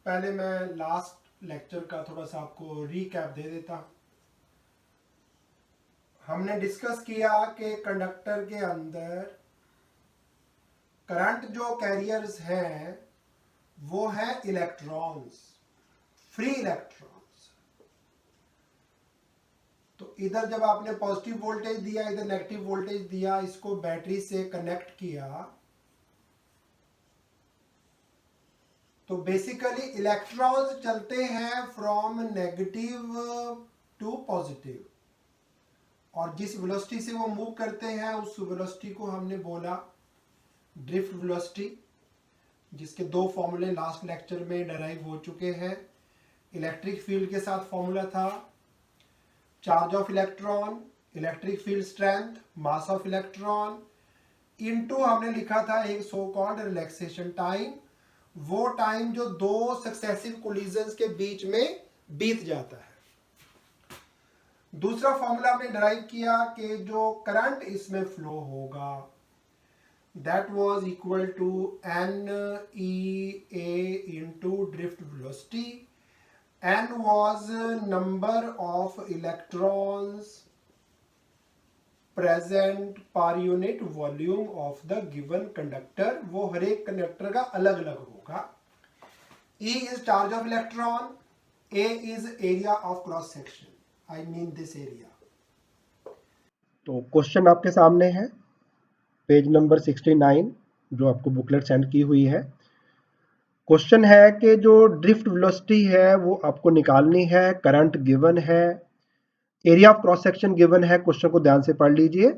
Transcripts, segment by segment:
पहले मैं last lecture का थोड़ा सा आपको रीकैप दे देता हूं। हमने डिस्कस किया कि कंडक्टर के अंदर करंट जो कैरियर्स हैं वो है इलेक्ट्रॉन्स, फ्री इलेक्ट्रॉन्स। तो इधर जब आपने पॉजिटिव वोल्टेज दिया, इधर नेगेटिव वोल्टेज दिया, इसको बैटरी से कनेक्ट किया, तो बेसिकली इलेक्ट्रॉन्स चलते हैं फ्रॉम नेगेटिव टू पॉजिटिव, और जिस वेलोसिटी से वो मूव करते हैं उस वेलोसिटी को हमने बोला ड्रिफ्ट वेलोसिटी, जिसके दो फॉर्मूले लास्ट लेक्चर में डराइव हो चुके हैं। इलेक्ट्रिक फील्ड के साथ फॉर्मूला था charge of electron, electric field strength, mass of electron into हमने लिखा था एक सो कॉल्ड रिलैक्सेशन टाइम, वो टाइम जो दो सक्सेसिव कोलिजन्स के बीच में बीत जाता है। दूसरा फॉर्मूला हमने डराइव किया कि जो करंट इसमें फ्लो होगा that was equal to NEA into drift velocity. N was number of electrons present per unit volume of the given conductor, वो हर एक कंडक्टर का अलग अलग होगा। E is charge of electron, A is area of cross section, I mean this area। तो question आपके सामने है पेज नंबर 69 जो आपको बुकलेट सेंड की हुई है। क्वेश्चन है कि जो ड्रिफ्ट वेलोसिटी है वो आपको निकालनी है, करंट गिवन है, area of cross section given है। क्वेश्चन को ध्यान से पढ़ लीजिए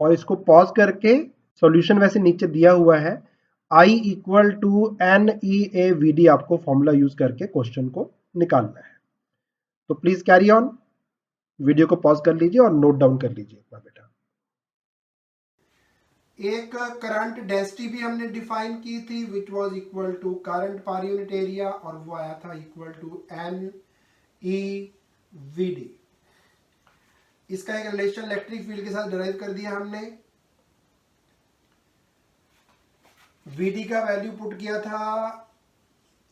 और इसको पॉज करके सॉल्यूशन वैसे नीचे दिया हुआ है, I इक्वल टू NEA/VD आपको फॉर्मूला यूज करके क्वेश्चन को निकालना है। तो प्लीज कैरी ऑन, वीडियो को पॉज कर लीजिए और नोट डाउन कर लीजिए अपना बेटा। एक करंट डेंसिटी भी हमने डिफाइन की थी which was equal to current per unit area, और वो आया था इक्वल टू NEVD। इसका एक रिलेशन इलेक्ट्रिक फील्ड के साथ डिराइव कर दिया हमने। VD का वैल्यू पुट किया था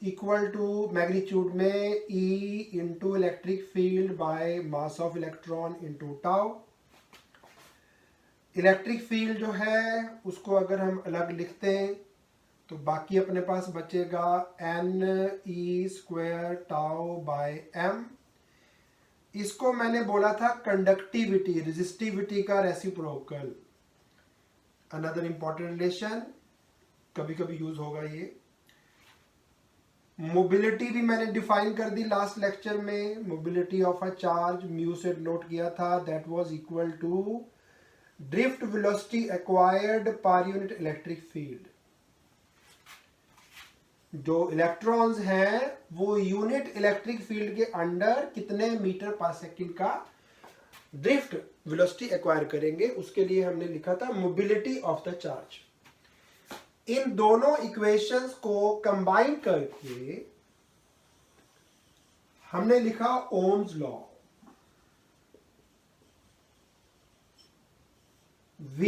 इक्वल टू मैग्नीट्यूड में E into electric field by mass of electron into tau. Electric field जो है उसको अगर हम अलग लिखते हैं तो बाकी अपने पास बचेगा NE² टाउ बाय m। इसको मैंने बोला था कंडक्टिविटी, रेजिस्टिविटी का रेसिप्रोकल। अनदर इंपॉर्टेंट रिलेशन, कभी कभी यूज होगा ये। मोबिलिटी भी मैंने डिफाइन कर दी लास्ट लेक्चर में, mobility of a charge mu से नोट किया था, that was equal to drift velocity acquired per unit electric field. जो इलेक्ट्रॉन्स हैं वो यूनिट इलेक्ट्रिक फील्ड के अंडर कितने मीटर पर सेकंड का ड्रिफ्ट वेलोसिटी एक्वायर करेंगे, उसके लिए हमने लिखा था मोबिलिटी ऑफ द चार्ज। इन दोनों इक्वेशंस को कंबाइन करके हमने लिखा Ohm's law. V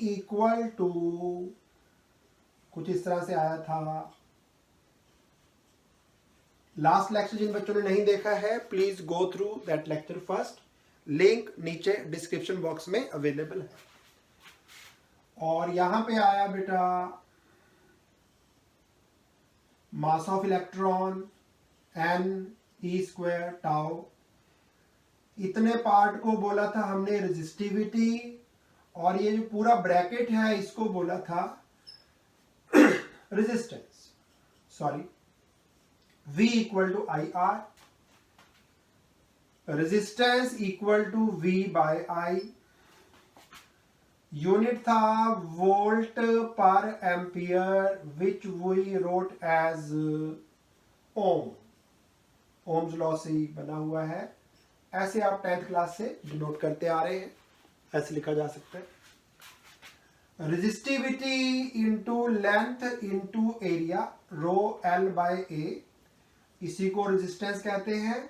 equal to कुछ इस तरह से आया था। लास्ट लेक्चर जिन बच्चों ने नहीं देखा है please go through that lecture first, link नीचे डिस्क्रिप्शन बॉक्स में अवेलेबल है। और यहां पे आया बेटा मास ऑफ इलेक्ट्रॉन NE² टाउ। इतने पार्ट को बोला था हमने रेजिस्टिविटी, और ये जो पूरा ब्रैकेट है इसको बोला था resistance. Sorry, V equal to IR, resistance equal to V by I। Unit था volt per ampere which we wrote as ohm. Ohm's law से ही बना हुआ है, ऐसे आप 10th क्लास से डिनोट करते आ रहे हैं, ऐसे लिखा जा सकता है। Resistivity into length into area, rho L by A, इसी को रेजिस्टेंस कहते हैं।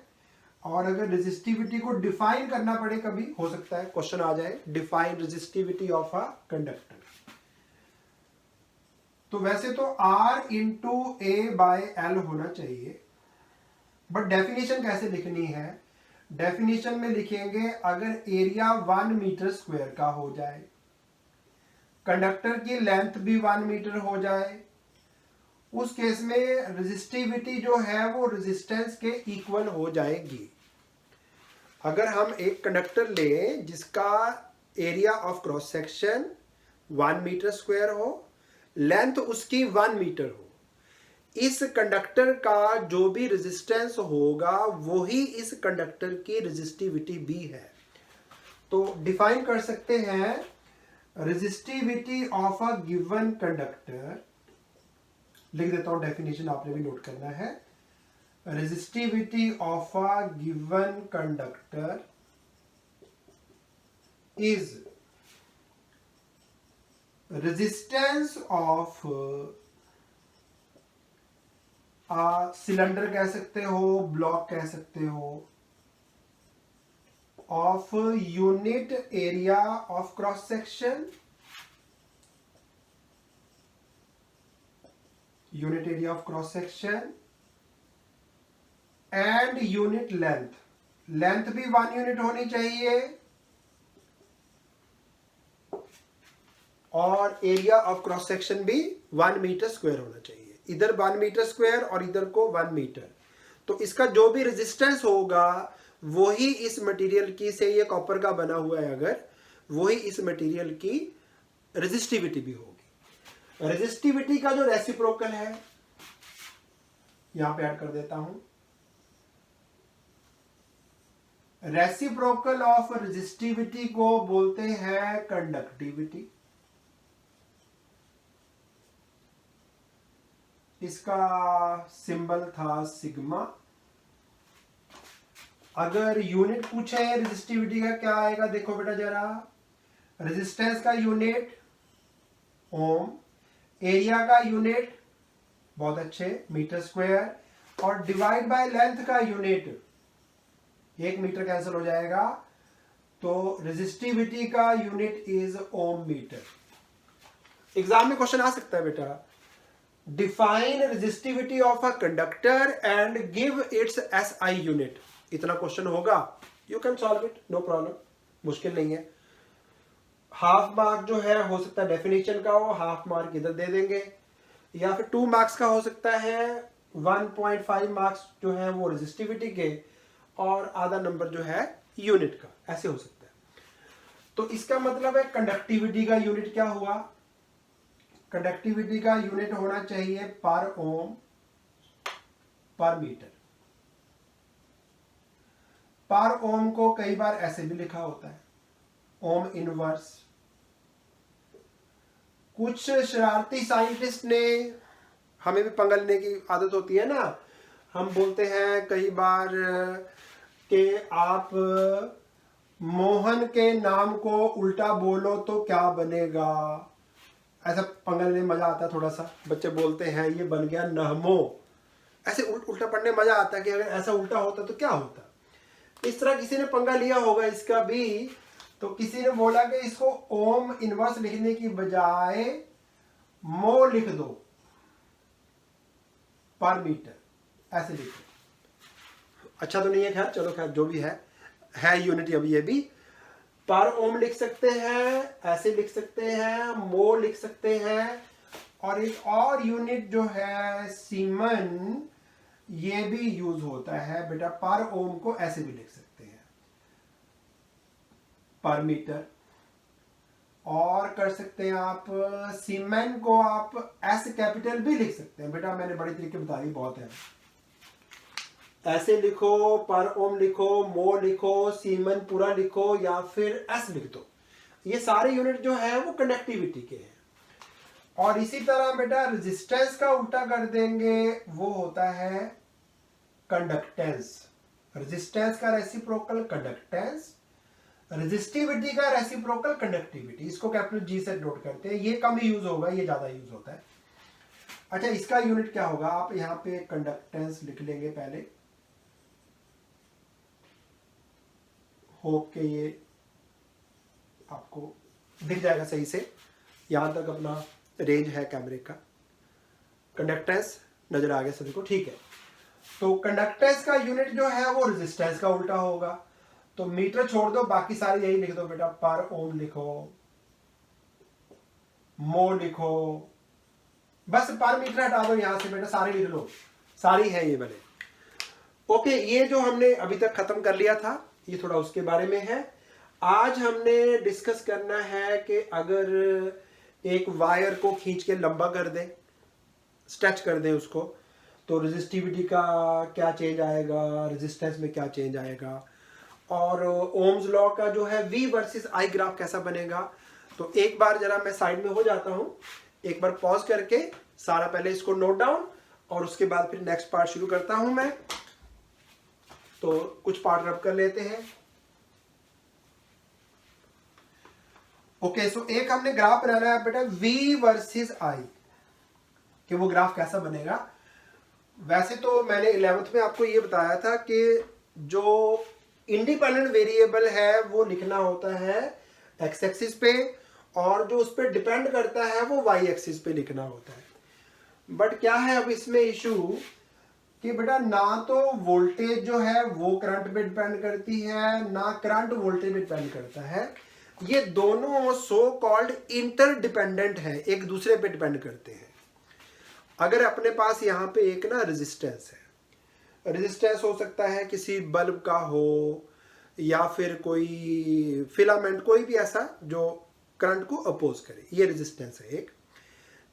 और अगर रेजिस्टिविटी को डिफाइन करना पड़े, कभी हो सकता है क्वेश्चन आ जाए, define resistivity of a conductor, तो वैसे तो R into A by L होना चाहिए, बट डेफिनेशन कैसे लिखनी है? डेफिनेशन में लिखेंगे अगर एरिया 1 मीटर स्क्वायर का हो जाए, कंडक्टर की लेंथ भी 1 मीटर हो जाए, उस केस में रेजिस्टिविटी जो है वो रेजिस्टेंस के इक्वल हो जाएगी। अगर हम एक कंडक्टर लें जिसका area of cross section 1 metre square हो, लेंथ उसकी 1 मीटर हो, इस कंडक्टर का जो भी रेजिस्टेंस होगा वही इस कंडक्टर की रेजिस्टिविटी भी है। तो डिफाइन कर सकते हैं resistivity of a given conductor, लिख देता हूं डेफिनेशन, आपने भी नोट करना है। Resistivity of a given conductor is resistance of cylinder कह सकते हो, ब्लॉक कह सकते हो, of unit area of cross section, unit area of cross section and unit length, length भी 1 यूनिट होनी चाहिए और एरिया ऑफ क्रॉस सेक्शन भी 1 मीटर स्क्वायर होना चाहिए। इधर 1 मीटर स्क्वायर और इधर को 1 मीटर, तो इसका जो भी रेजिस्टेंस होगा वही इस मटेरियल की, से ये कॉपर का बना हुआ है अगर, वही इस मटेरियल की रेजिस्टिविटी भी होगी। रेजिस्टिविटी का जो रेसिप्रोकल है यहां पे ऐड कर देता हूं, रेसिप्रोकल ऑफ रेजिस्टिविटी को बोलते हैं कंडक्टिविटी। इसका सिंबल था सिग्मा। अगर यूनिट पूछे रेजिस्टिविटी का क्या आएगा, देखो बेटा जरा, रेजिस्टेंस का यूनिट ओम, एरिया का यूनिट बहुत अच्छे मीटर स्क्वायर, और डिवाइड बाय लेंथ का यूनिट 1 मीटर कैंसिल हो जाएगा, तो रेजिस्टिविटी का unit is ohm metre. Exam में क्वेश्चन आ सकता है बेटा, define resistivity of a conductor and give its SI unit, इतना क्वेश्चन होगा, you can solve it, no problem, मुश्किल नहीं है। हाफ मार्क जो है हो सकता है डेफिनेशन का हो, हाफ मार्क इधर दे देंगे, या फिर 2 मार्क्स का हो सकता है, 1.5 मार्क्स जो है वो रेजिस्टिविटी के और आधा नंबर जो है यूनिट का, ऐसे हो सकता है। तो इसका मतलब है कंडक्टिविटी का यूनिट क्या हुआ, कंडक्टिविटी का यूनिट होना चाहिए पर ओम पर मीटर। पर ओम को कई बार ऐसे भी लिखा होता है, ओम इनवर्स। कुछ शरारती साइंटिस्ट ने, हमें भी पंगा लेने की आदत होती है ना, हम बोलते हैं कई बार कि आप मोहन के नाम को उल्टा बोलो तो क्या बनेगा, ऐसा पंगा लेने मजा आता है थोड़ा सा। बच्चे बोलते हैं ये बन गया नहमो, ऐसे उल्टा पढ़ने मजा आता है कि अगर ऐसा उल्टा होता तो क्या होता। इस तरह किसी ने पंगा लिया होगा इसका भी, तो किसी ने बोला कि इसको ओम इनवर्स लिखने की बजाय मो लिख दो पर मीटर, ऐसे लिखो। अच्छा तो नहीं है, खैर चलो, खैर जो भी है यूनिट अभी ये भी। पर ओम लिख सकते हैं, ऐसे लिख सकते हैं, मो लिख सकते हैं, और एक और यूनिट जो है सीमन, ये भी यूज होता है बेटा। पर ओम को ऐसे भी लिख सकते हैं, पर मीटर, और कर सकते हैं आप सीमेन को आप एस कैपिटल भी लिख सकते हैं बेटा, मैंने बड़ी तरीके बता दी, बहुत है। ऐसे लिखो, पर ओम लिखो, मो लिखो, सीमन पूरा लिखो, या फिर एस लिख दो। ये सारे यूनिट जो है वो कंडक्टिविटी के हैं। और इसी तरह बेटा रेजिस्टेंस का उल्टा कर देंगे, वो होता है कंडक्टेंस। रेजिस्टेंस का रेसिप्रोकल कंडक्टेंस, रेजिस्टिविटी का रेसिप्रोकल कंडक्टिविटी। इसको कैपिटल जी से नोट करते हैं, ये कम यूज होगा, ये ज्यादा यूज होता है। अच्छा, इसका यूनिट क्या होगा, आप यहां पे कंडक्टेंस लिख लेंगे पहले, होप के ये आपको दिख जाएगा सही से, यहां तक अपना रेंज है कैमरे का। कंडक्टेंस नजर आ गया सभी को, ठीक है। तो कंडक्टेंस का यूनिट जो है वो रेजिस्टेंस का उल्टा होगा। तो मीटर छोड़ दो, बाकी सारे यही लिख दो बेटा, पर ओम लिखो, मो लिखो, बस पर मीटर हटा दो यहां से बेटा, सारे लिख लो, सारी है ये वाले। ओके, ये जो हमने अभी तक खत्म कर लिया था ये थोड़ा उसके बारे में है। आज हमने डिस्कस करना है कि अगर एक वायर को खींच के लंबा कर दें, स्ट्रेच कर दें उसको, तो रेजिस्टिविटी का क्या चेंज आएगा, रेजिस्टेंस में क्या चेंज आएगा, और ओम्स लॉ का जो है V वर्सेस I ग्राफ कैसा बनेगा। तो एक बार जरा मैं साइड में हो जाता हूं, एक बार पॉज करके सारा पहले इसको नोट डाउन और उसके बाद फिर नेक्स्ट पार्ट शुरू करता हूं मैं। तो कुछ पार्ट रब कर लेते हैं। ओके, सो एक हमने ग्राफ बनाना है बेटा V वर्सेस I, कि वो ग्राफ कैसा बनेगा। वैसे तो मैंने 11th में आपको ये बताया था कि जो इंडिपेंडेंट वेरिएबल है वो लिखना होता है एक्स एक्सिस पे, और जो उस पर डिपेंड करता है वो वाई एक्सिस पे लिखना होता है। बट क्या है अब इसमें इशू कि बेटा ना तो वोल्टेज जो है वो करंट पे डिपेंड करती है, ना करंट वोल्टेज पे डिपेंड करता है। ये दोनों सो कॉल्ड इंटरडिपेंडेंट है, एक दूसरे पे डिपेंड करते हैं। अगर अपने पास यहाँ पे एक ना रेजिस्टेंस है, रेजिस्टेंस हो सकता है किसी बल्ब का हो या फिर कोई फिलामेंट, कोई भी ऐसा जो करंट को अपोज करे, ये रेजिस्टेंस है एक।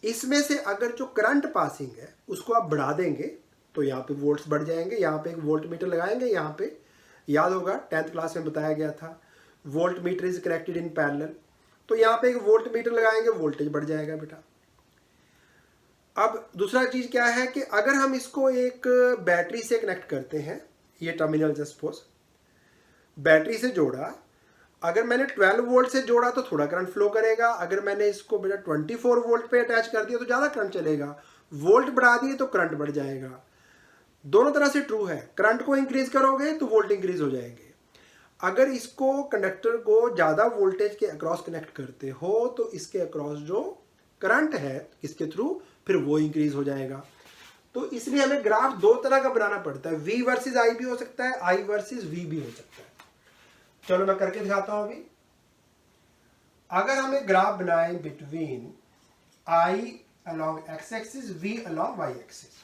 इसमें से अगर जो करंट पासिंग है उसको आप बढ़ा देंगे तो यहाँ पे वोल्ट्स बढ़ जाएंगे। यहाँ पे एक वोल्ट मीटर लगाएंगे, यहाँ पे याद होगा 10th क्लास में बताया गया था, volt meter is connected in parallel. तो यहाँ पे एक वोल्ट मीटर लगाएंगे, वोल्टेज बढ़ जाएगा बेटा। अब दूसरा चीज क्या है कि अगर हम इसको एक बैटरी से कनेक्ट करते हैं, ये टर्मिनल जस्ट सपोज बैटरी से जोड़ा, अगर मैंने 12 वोल्ट से जोड़ा तो थोड़ा करंट फ्लो करेगा, अगर मैंने इसको बेटा 24 वोल्ट पे अटैच कर दिया तो ज़्यादा करंट चलेगा, वोल्ट बढ़ा दिए तो करंट बढ़ जाएगा। दोनों तरह से ट्रू है, करंट को इंक्रीज करोगे तो वोल्ट इंक्रीज हो जाएंगे। अगर इसको कंडक्टर को ज़्यादा वोल्टेज के अक्रॉस कनेक्ट करते हो तो इसके अक्रॉस जो करंट है इसके थ्रू फिर वो इंक्रीज हो जाएगा। तो इसलिए हमें ग्राफ दो तरह का बनाना पड़ता है, V वर्सेस I भी हो सकता है, I वर्सेस V भी हो सकता है। चलो मैं करके दिखाता हूं अभी। अगर हमें ग्राफ बनाए between I along x axis, V along y axis,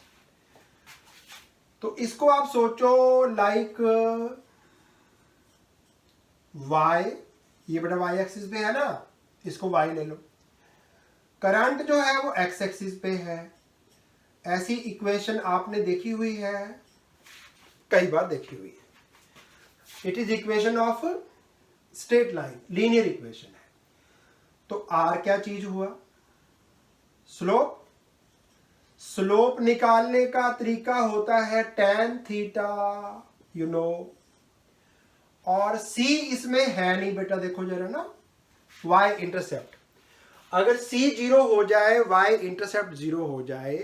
तो इसको आप सोचो लाइक y, ये बेटा y एक्सिस पे है ना, इसको y ले लो। करंट जो है वो x एक्सिस पे है। ऐसी इक्वेशन आपने देखी हुई है, कई बार देखी हुई है। It is equation of straight line, linear equation है। तो r क्या चीज हुआ, स्लोप। स्लोप निकालने का तरीका होता है tan थीटा, यू नो। और c इसमें है नहीं बेटा, देखो जरा ना, y इंटरसेप्ट। अगर c 0 हो जाए, y इंटरसेप्ट 0 हो जाए,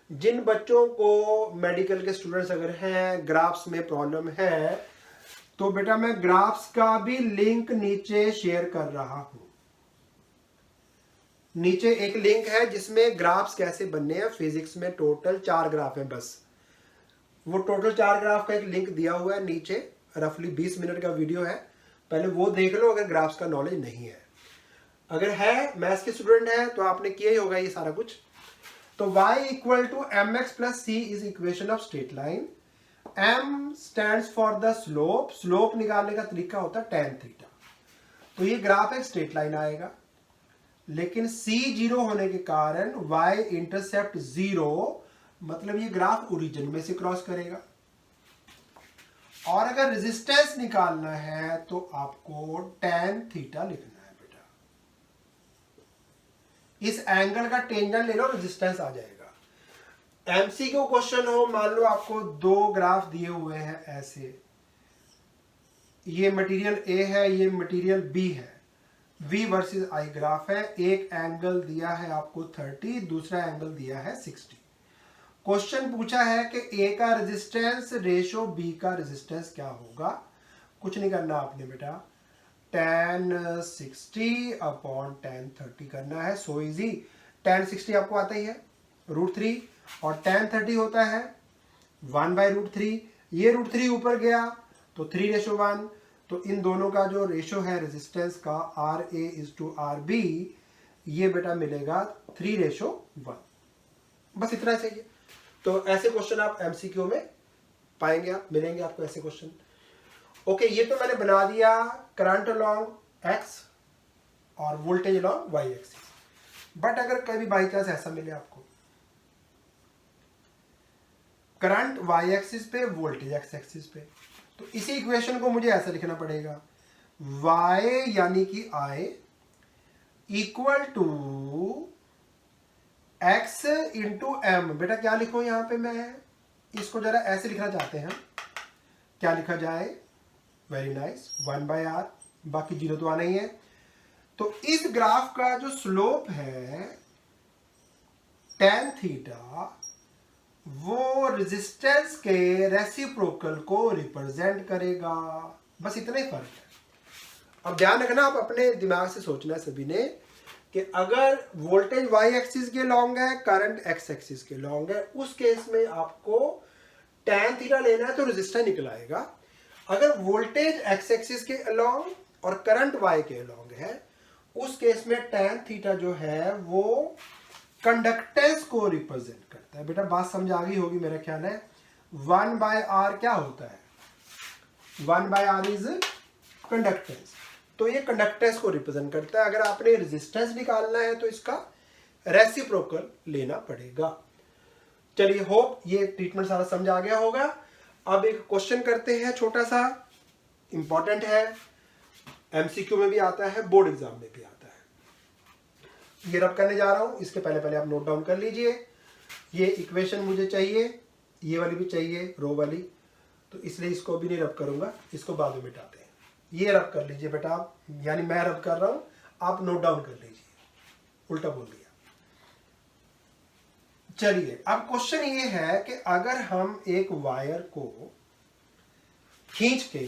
जिन बच्चों को मेडिकल के स्टूडेंट्स अगर हैं, ग्राफ्स में प्रॉब्लम है, तो बेटा मैं ग्राफ्स का भी लिंक नीचे शेयर कर रहा हूं। नीचे एक लिंक है जिसमें ग्राफ्स कैसे बनने हैं, फिजिक्स में टोटल 4 ग्राफ है बस। वो टोटल 4 ग्राफ का एक लिंक दिया हुआ है नीचे, रफली 20 मिनट का वीडियो है, पहले वो देख लो अगर ग्राफ्स का नॉलेज नहीं है। अगर है, मैथ्स के स्टूडेंट है, तो आपने किया ही होगा ये सारा कुछ। तो y equal to mx plus c is equation of straight line. m stands for the slope, slope निकालने का तरीका होता है tan थीटा। तो ये ग्राफ एक स्ट्रेट लाइन आएगा, लेकिन c 0 होने के कारण y इंटरसेप्ट 0, मतलब ये ग्राफ ओरिजिन में से क्रॉस करेगा। और अगर रेजिस्टेंस निकालना है तो आपको tan थीटा लिखना है बेटा। इस एंगल का टेंजेंट ले लो, रेजिस्टेंस आ जाएगा। एमसीक्यू क्वेश्चन हो, मान लो आपको 2 ग्राफ दिए हुए हैं ऐसे, ये मटेरियल A है, ये मटेरियल B है, V वर्सेस I ग्राफ है। एक एंगल दिया है आपको 30, दूसरा एंगल दिया है 60। क्वेश्चन पूछा है कि A का रेजिस्टेंस रेशो B का रेजिस्टेंस क्या होगा। कुछ नहीं करना आपने बेटा, tan 60 अपॉन tan 30 करना है, सो इजी। tan 60 आपको आता ही है √3, और tan 30 होता है 1/√3, ये √3 ऊपर गया तो 3:1, तो इन दोनों का जो रेशो है रेजिस्टेंस का RA/RB, ये बेटा मिलेगा 3:1। बस इतना चाहिए। तो ऐसे क्वेश्चन आप MCQ में पाएंगे, आप मिलेंगे आपको ऐसे क्वेश्चन। ओके, ये तो मैंने बना दिया करंट अलोंग एक्स और voltage along y axis. But अगर कभी बाई चांस ऐसा मिले आपको करंट वाई एक्सिस पे, वोल्टेज एक्स एक्सिस पे, तो इसी इक्वेशन को मुझे ऐसा लिखना पड़ेगा, y यानी कि I equal to x into m। बेटा क्या लिखूं यहां पे, मैं इसको जरा ऐसे लिखना चाहते हैं, क्या लिखा जाए, वेरी नाइस, 1/r, बाकी जीरो तो आना ही है। तो इस ग्राफ का जो स्लोप है tan थीटा, वो रेजिस्टेंस के रेसिप्रोकल को रिप्रेजेंट करेगा। बस इतना ही फर्क है। अब ध्यान रखना, आप अपने दिमाग से सोचना है सभी ने कि अगर वोल्टेज वाई एक्सिस के लॉन्ग है, करंट एक्स एक्सिस के लॉन्ग है, उस केस में आपको tan थीटा लेना है तो रेजिस्टर निकल आएगा। अगर वोल्टेज एक्स एक्सिस के अलोंग और करंट वाई के अलोंग है, उस केस में tan थीटा जो है वो कंडक्टेंस को रिप्रेजेंट करता है। बेटा बात समझ आ गई होगी मेरा ख्याल है। 1/r क्या होता है, 1/r इज कंडक्टेंस, तो ये कंडक्टेंस को रिप्रेजेंट करता है। अगर आपने रेजिस्टेंस निकालना है तो इसका रेसिप्रोकल लेना पड़ेगा। चलिए, होप ये ट्रीटमेंट सारा समझ आ गया होगा। अब एक क्वेश्चन करते हैं, छोटा सा, इंपॉर्टेंट है, MCQ में भी आता है, बोर्ड एग्जाम में भी आता है। ये रब करने जा रहा हूं, इसके पहले आप नोट डाउन कर लीजिए। ये इक्वेशन मुझे चाहिए, ये वाली भी चाहिए, रो वाली, तो इसलिए इसको भी नहीं रब करूंगा, इसको बाद में मिटाते हैं। ये रब कर लीजिए बेटा आप, यानी मैं रब कर रहा हूं, आप नोट डाउन कर लीजिए, उल्टा बोल दिया। चलिए, अब क्वेश्चन ये है कि अगर हम एक वायर को खींच के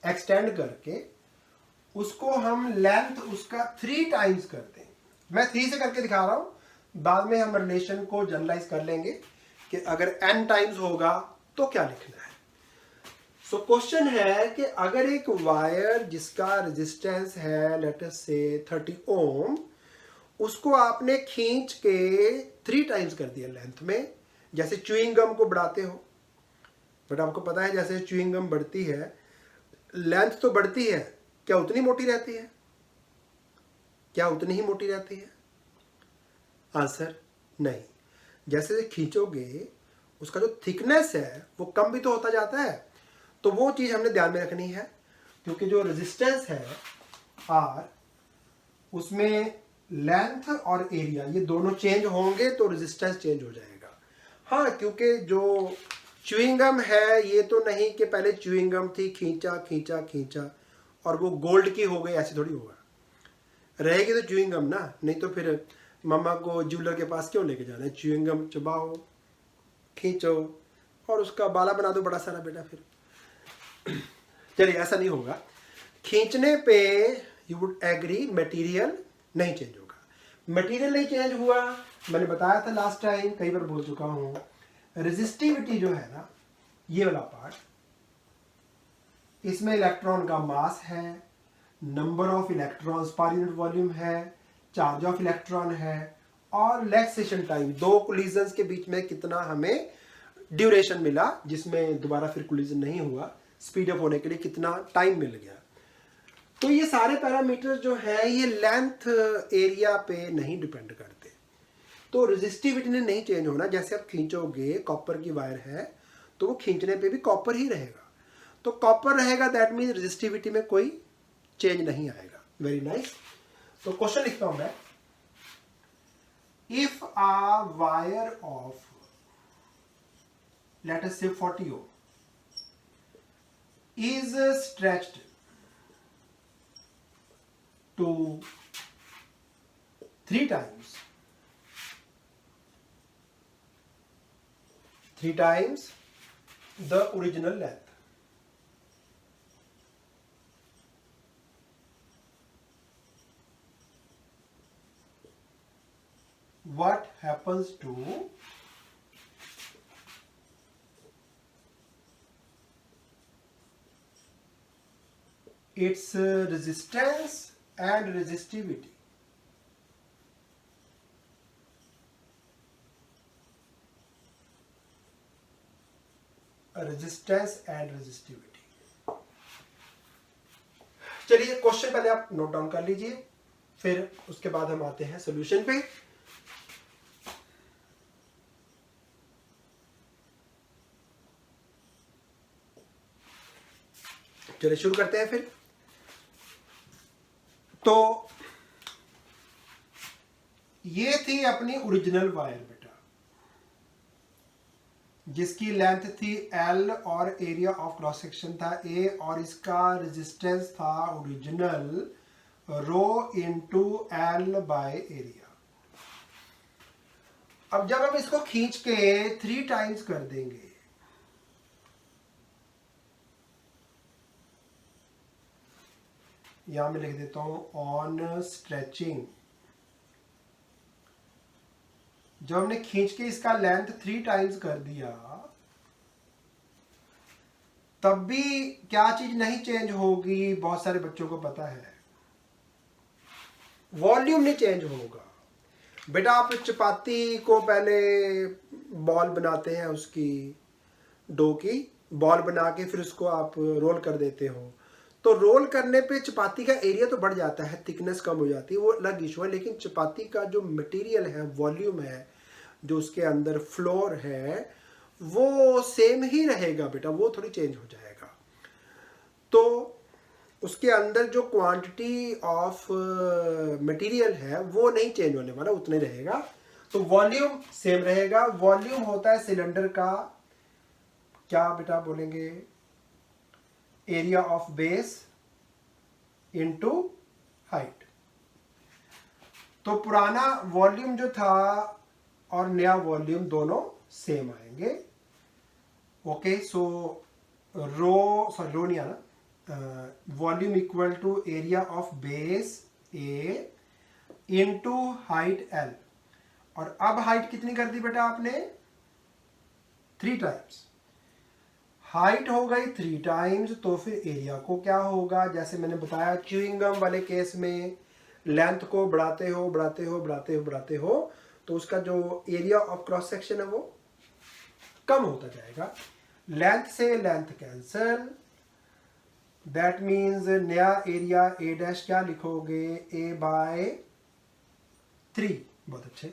एक्सटेंड करके उसको हम लेंथ उसका 3 टाइम्स करते हैं, मैं 3 से करके दिखा रहा हूं, बाद में हम रिलेशन को जनरलाइज कर लेंगे कि अगर n टाइम्स होगा तो क्या लिखना है। सो क्वेश्चन है कि अगर एक वायर जिसका रेजिस्टेंस है लेट अस से 30 ओम, उसको आपने खींच के 3 टाइम्स कर दिया लेंथ में, जैसे च्युइंग गम को बढ़ाते हो। बट आपको पता है जैसे च्युइंग गम बढ़ती है, लेंथ तो बढ़ती है, क्या उतनी मोटी रहती है? क्या उतनी ही मोटी रहती है? आंसर नहीं। जैसे खींचोगे उसका जो थिकनेस है वो कम भी तो होता जाता है। तो वो चीज हमने ध्यान में रखनी है, क्योंकि जो रेजिस्टेंस है R, उसमें लेंथ और एरिया ये दोनों चेंज होंगे तो रेजिस्टेंस चेंज हो जाएगा। हाँ, क्योंकि जो च्युइंगम है ये तो नहीं कि पहले च्युइंगम थी, खींचा खींचा खींचा और वो गोल्ड की हो गई, ऐसे थोड़ी होगा। रहेगी तो च्युइंगम ना, नहीं तो फिर मम्मा को ज्वेलर के पास क्यों लेके जाना है? च्युइंगम चबाओ, खींचो और उसका बाला बना दो बड़ा सारा बेटा। फिर चलिए, ऐसा नहीं होगा। खींचने पे यू वुड एग्री मटेरियल नहीं चेंज होगा। मटेरियल नहीं चेंज हुआ, मैंने बताया था लास्ट टाइम, कई बार बोल चुका हूं। रेजिस्टिविटी जो है ना, ये वाला पार्ट, इसमें इलेक्ट्रॉन का मास है, number of electrons per unit volume है, चार्ज ऑफ इलेक्ट्रॉन है, और रिलैक्सेशन टाइम, 2 कोलिजन्स के बीच में कितना हमें ड्यूरेशन मिला जिसमें दोबारा फिर कोलिजन नहीं हुआ, स्पीड अप होने के लिए कितना टाइम मिल गया। तो ये सारे पैरामीटर्स जो है ये लेंथ एरिया पे नहीं डिपेंड करते। तो रेजिस्टिविटी ने नहीं चेंज होना। जैसे आप खींचोगे, कॉपर की वायर है तो वो खींचने पे भी कॉपर ही रहेगा, तो कॉपर रहेगा, दैट मीन रेजिस्टिविटी में कोई चेंज नहीं आएगा। Very nice. तो क्वेश्चन लिखता हूं मैं, if a wire of let us say 40 ohm is stretched to 3 times the original length, what happens to its resistance and resistivity. Resistance and resistivity. चलिए question पहले आप नोट डाउन कर लीजिए, फिर उसके बाद हम आते हैं सॉल्यूशन पे। चलिए शुरू करते हैं फिर। तो ये थी अपनी ओरिजिनल वायर बेटा, जिसकी लेंथ थी L और एरिया ऑफ क्रॉस सेक्शन था A, और इसका रेजिस्टेंस था original rho into L by area. अब जब हम इसको खींच के 3 टाइम्स कर देंगे, यहां मैं लिख देता हूं ऑन स्ट्रेचिंग, जब हमने खींच के इसका लेंथ 3 टाइम्स कर दिया, तब भी क्या चीज नहीं चेंज होगी, बहुत सारे बच्चों को पता है, वॉल्यूम नहीं चेंज होगा। बेटा आप चपाती को पहले बॉल बनाते हैं, उसकी डो की बॉल बना के फिर उसको आप रोल कर देते हो, तो रोल करने पे चपाती का एरिया तो बढ़ जाता है, थिकनेस कम हो जाती है, वो अलग इशू है, लेकिन चपाती का जो मटेरियल है, वॉल्यूम है, जो उसके अंदर फ्लोर है, वो सेम ही रहेगा बेटा, वो थोड़ी चेंज हो जाएगा। तो उसके अंदर जो क्वांटिटी ऑफ मटेरियल है वो नहीं चेंज होने वाला, उतने रहेगा। तो वॉल्यूम सेम रहेगा। वॉल्यूम होता है सिलेंडर का, क्या बेटा बोलेंगे, area of base into height. तो पुराना वॉल्यूम जो था और नया वॉल्यूम दोनों सेम आएंगे। ओके, सो रो नहीं आना, volume equal to area of base A into height L. और अब हाइट कितनी कर दी बेटा आपने, 3 टाइम्स। हाइट हो गई 3 टाइम्स, तो फिर एरिया को क्या होगा, जैसे मैंने बताया च्युइंगम वाले केस में लेंथ को बढ़ाते हो बढ़ाते हो बढ़ाते हो बढ़ाते हो, तो उसका जो एरिया ऑफ क्रॉस सेक्शन है वो कम होता जाएगा। लेंथ से लेंथ कैंसल, दैट मीन्स नया एरिया ए डैश क्या लिखोगे, ए बाय 3। बहुत अच्छे।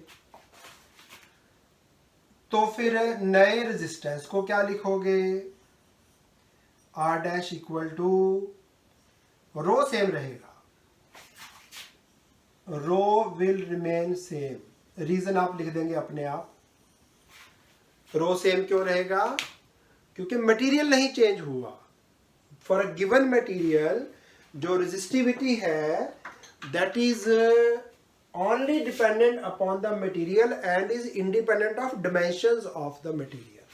तो फिर नए रेजिस्टेंस को क्या लिखोगे, R dash equal to, rho same रहेगा, rho will remain same. Reason आप लिख देंगे अपने आप। रो सेम क्यों रहेगा, क्योंकि मटेरियल नहीं चेंज हुआ। फॉर अ गिवन मटेरियल जो रेजिस्टिविटी है that is only dependent upon the material and is independent of dimensions of the material।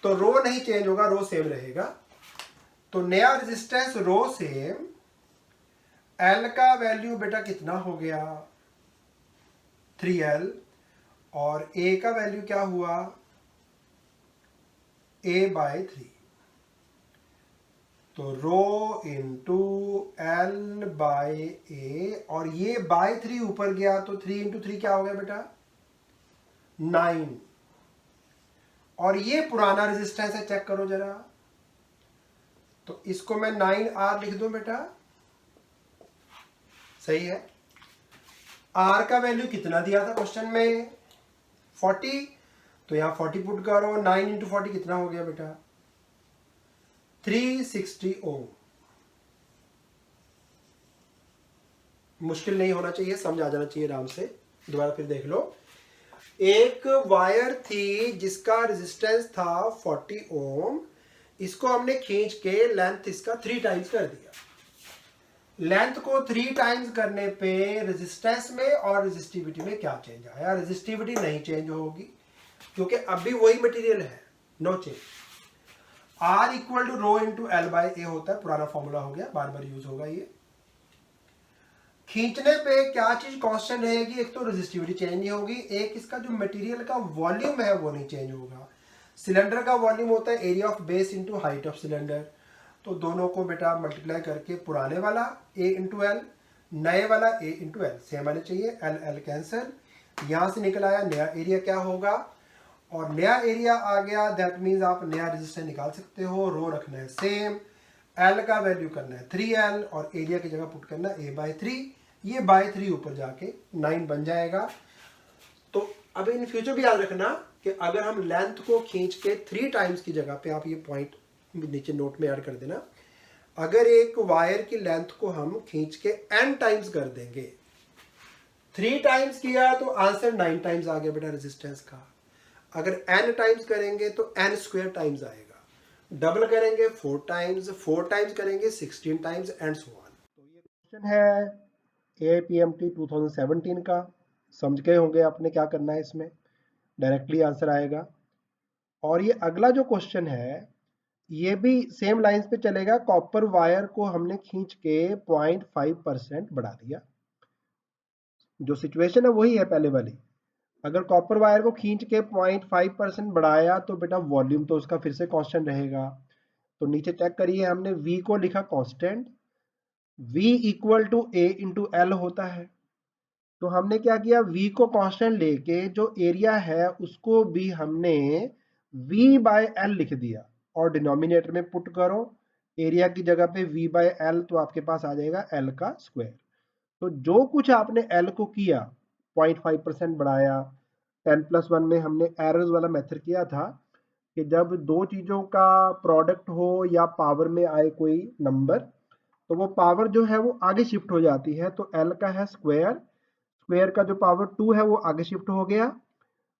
तो रो नहीं चेंज होगा, रो सेम रहेगा। तो नया रेजिस्टेंस रो सेम, एल का वैल्यू बेटा कितना हो गया, 3L, और ए का वैल्यू क्या हुआ, ए बाय 3। तो रो इंटू एल बाय ए, और ये बाय 3 ऊपर गया, तो 3 इंटू 3 क्या हो गया बेटा, 9। और ये पुराना रेजिस्टेंस है, चेक करो जरा। तो इसको मैं 9R लिख दूं बेटा, सही है। R का वैल्यू कितना दिया था क्वेश्चन में, 40। तो यहां 40 पुट करो, 9 इंटू 40 कितना हो गया बेटा, 360 ओम। मुश्किल नहीं होना चाहिए, समझ आ जाना चाहिए आराम से। दोबारा फिर देख लो, एक वायर थी जिसका रेजिस्टेंस था 40 ओम, इसको हमने खींच के लेंथ इसका 3 टाइम्स कर दिया। लेंथ को 3 टाइम्स करने पे रेजिस्टेंस में और रेजिस्टिविटी में क्या चेंज आया, रेजिस्टिविटी नहीं चेंज होगी क्योंकि अभी वही मटेरियल है, no change. R equal to rho into L by A होता है, पुराना फॉर्मूला हो गया, बार बार यूज होगा ये। खींचने पे क्या चीज कांस्टेंट रहेगी, एक तो रेजिस्टिविटी चेंज नहीं होगी, एक इसका जो मटेरियल का वॉल्यूम है वो नहीं चेंज होगा। सिलेंडर का वॉल्यूम होता है area of base into height of cylinder. तो दोनों को बेटा मल्टीप्लाई करके पुराने वाला a इंटू एल, नए वाला a इंटू एल, सेम आने चाहिए, एल एल कैंसिल, यहाँ से निकल आया नया एरिया क्या होगा, और नया एरिया आ गया, दैट मीन्स आप नया रेजिस्टेंस निकाल सकते हो, रो रखना है सेम, एल का वैल्यू करना है 3L और एरिया की जगह पुट करना है a/3, ये बाय 3 ऊपर जाके 9 बन जाएगा। तो अब इन फ्यूचर भी याद रखना कि अगर हम लेंथ को खींच के 3 टाइम्स की जगह पे, आप ये पॉइंट नीचे नोट में ऐड कर देना, अगर एक वायर की लेंथ को हम खींच के n टाइम्स कर देंगे, 3 टाइम्स किया तो आंसर 9 टाइम्स आ गया बेटा रेजिस्टेंस का, अगर n टाइम्स करेंगे तो n स्क्वायर टाइम्स आएगा, डबल करेंगे 4 टाइम्स, 4 टाइम्स करेंगे 16 टाइम्स एंड सो ऑन। तो ये क्वेश्चन है AIPMT 2017 का, समझ गए होंगे आपने क्या करना है, इसमें डायरेक्टली आंसर आएगा। और ये अगला जो क्वेश्चन है ये भी सेम लाइंस पे चलेगा, कॉपर वायर को हमने खींच के 0.5% बढ़ा दिया, जो सिचुएशन है वही है पहले वाली। अगर कॉपर वायर को खींच के 0.5% बढ़ाया तो बेटा वॉल्यूम तो उसका फिर से कांस्टेंट रहेगा। तो नीचे चेक करिए, हमने V को लिखा constant, V equal to A into L होता है। तो हमने क्या किया, V को कांस्टेंट लेके जो एरिया है उसको भी हमने V बाय एल लिख दिया, और डिनोमिनेटर में पुट करो एरिया की जगह पे V बाय एल, तो आपके पास आ जाएगा L का स्क्वायर। तो जो कुछ आपने L को किया, 0.5% बढ़ाया, 10+1 में हमने एरर्स वाला मेथड किया था कि जब दो चीजों का प्रोडक्ट हो या पावर में आए कोई नंबर, तो वो पावर जो है वो आगे शिफ्ट हो जाती है। तो L का है स्क्वायर, स्क्वायर का जो पावर 2 है वो आगे शिफ्ट हो गया,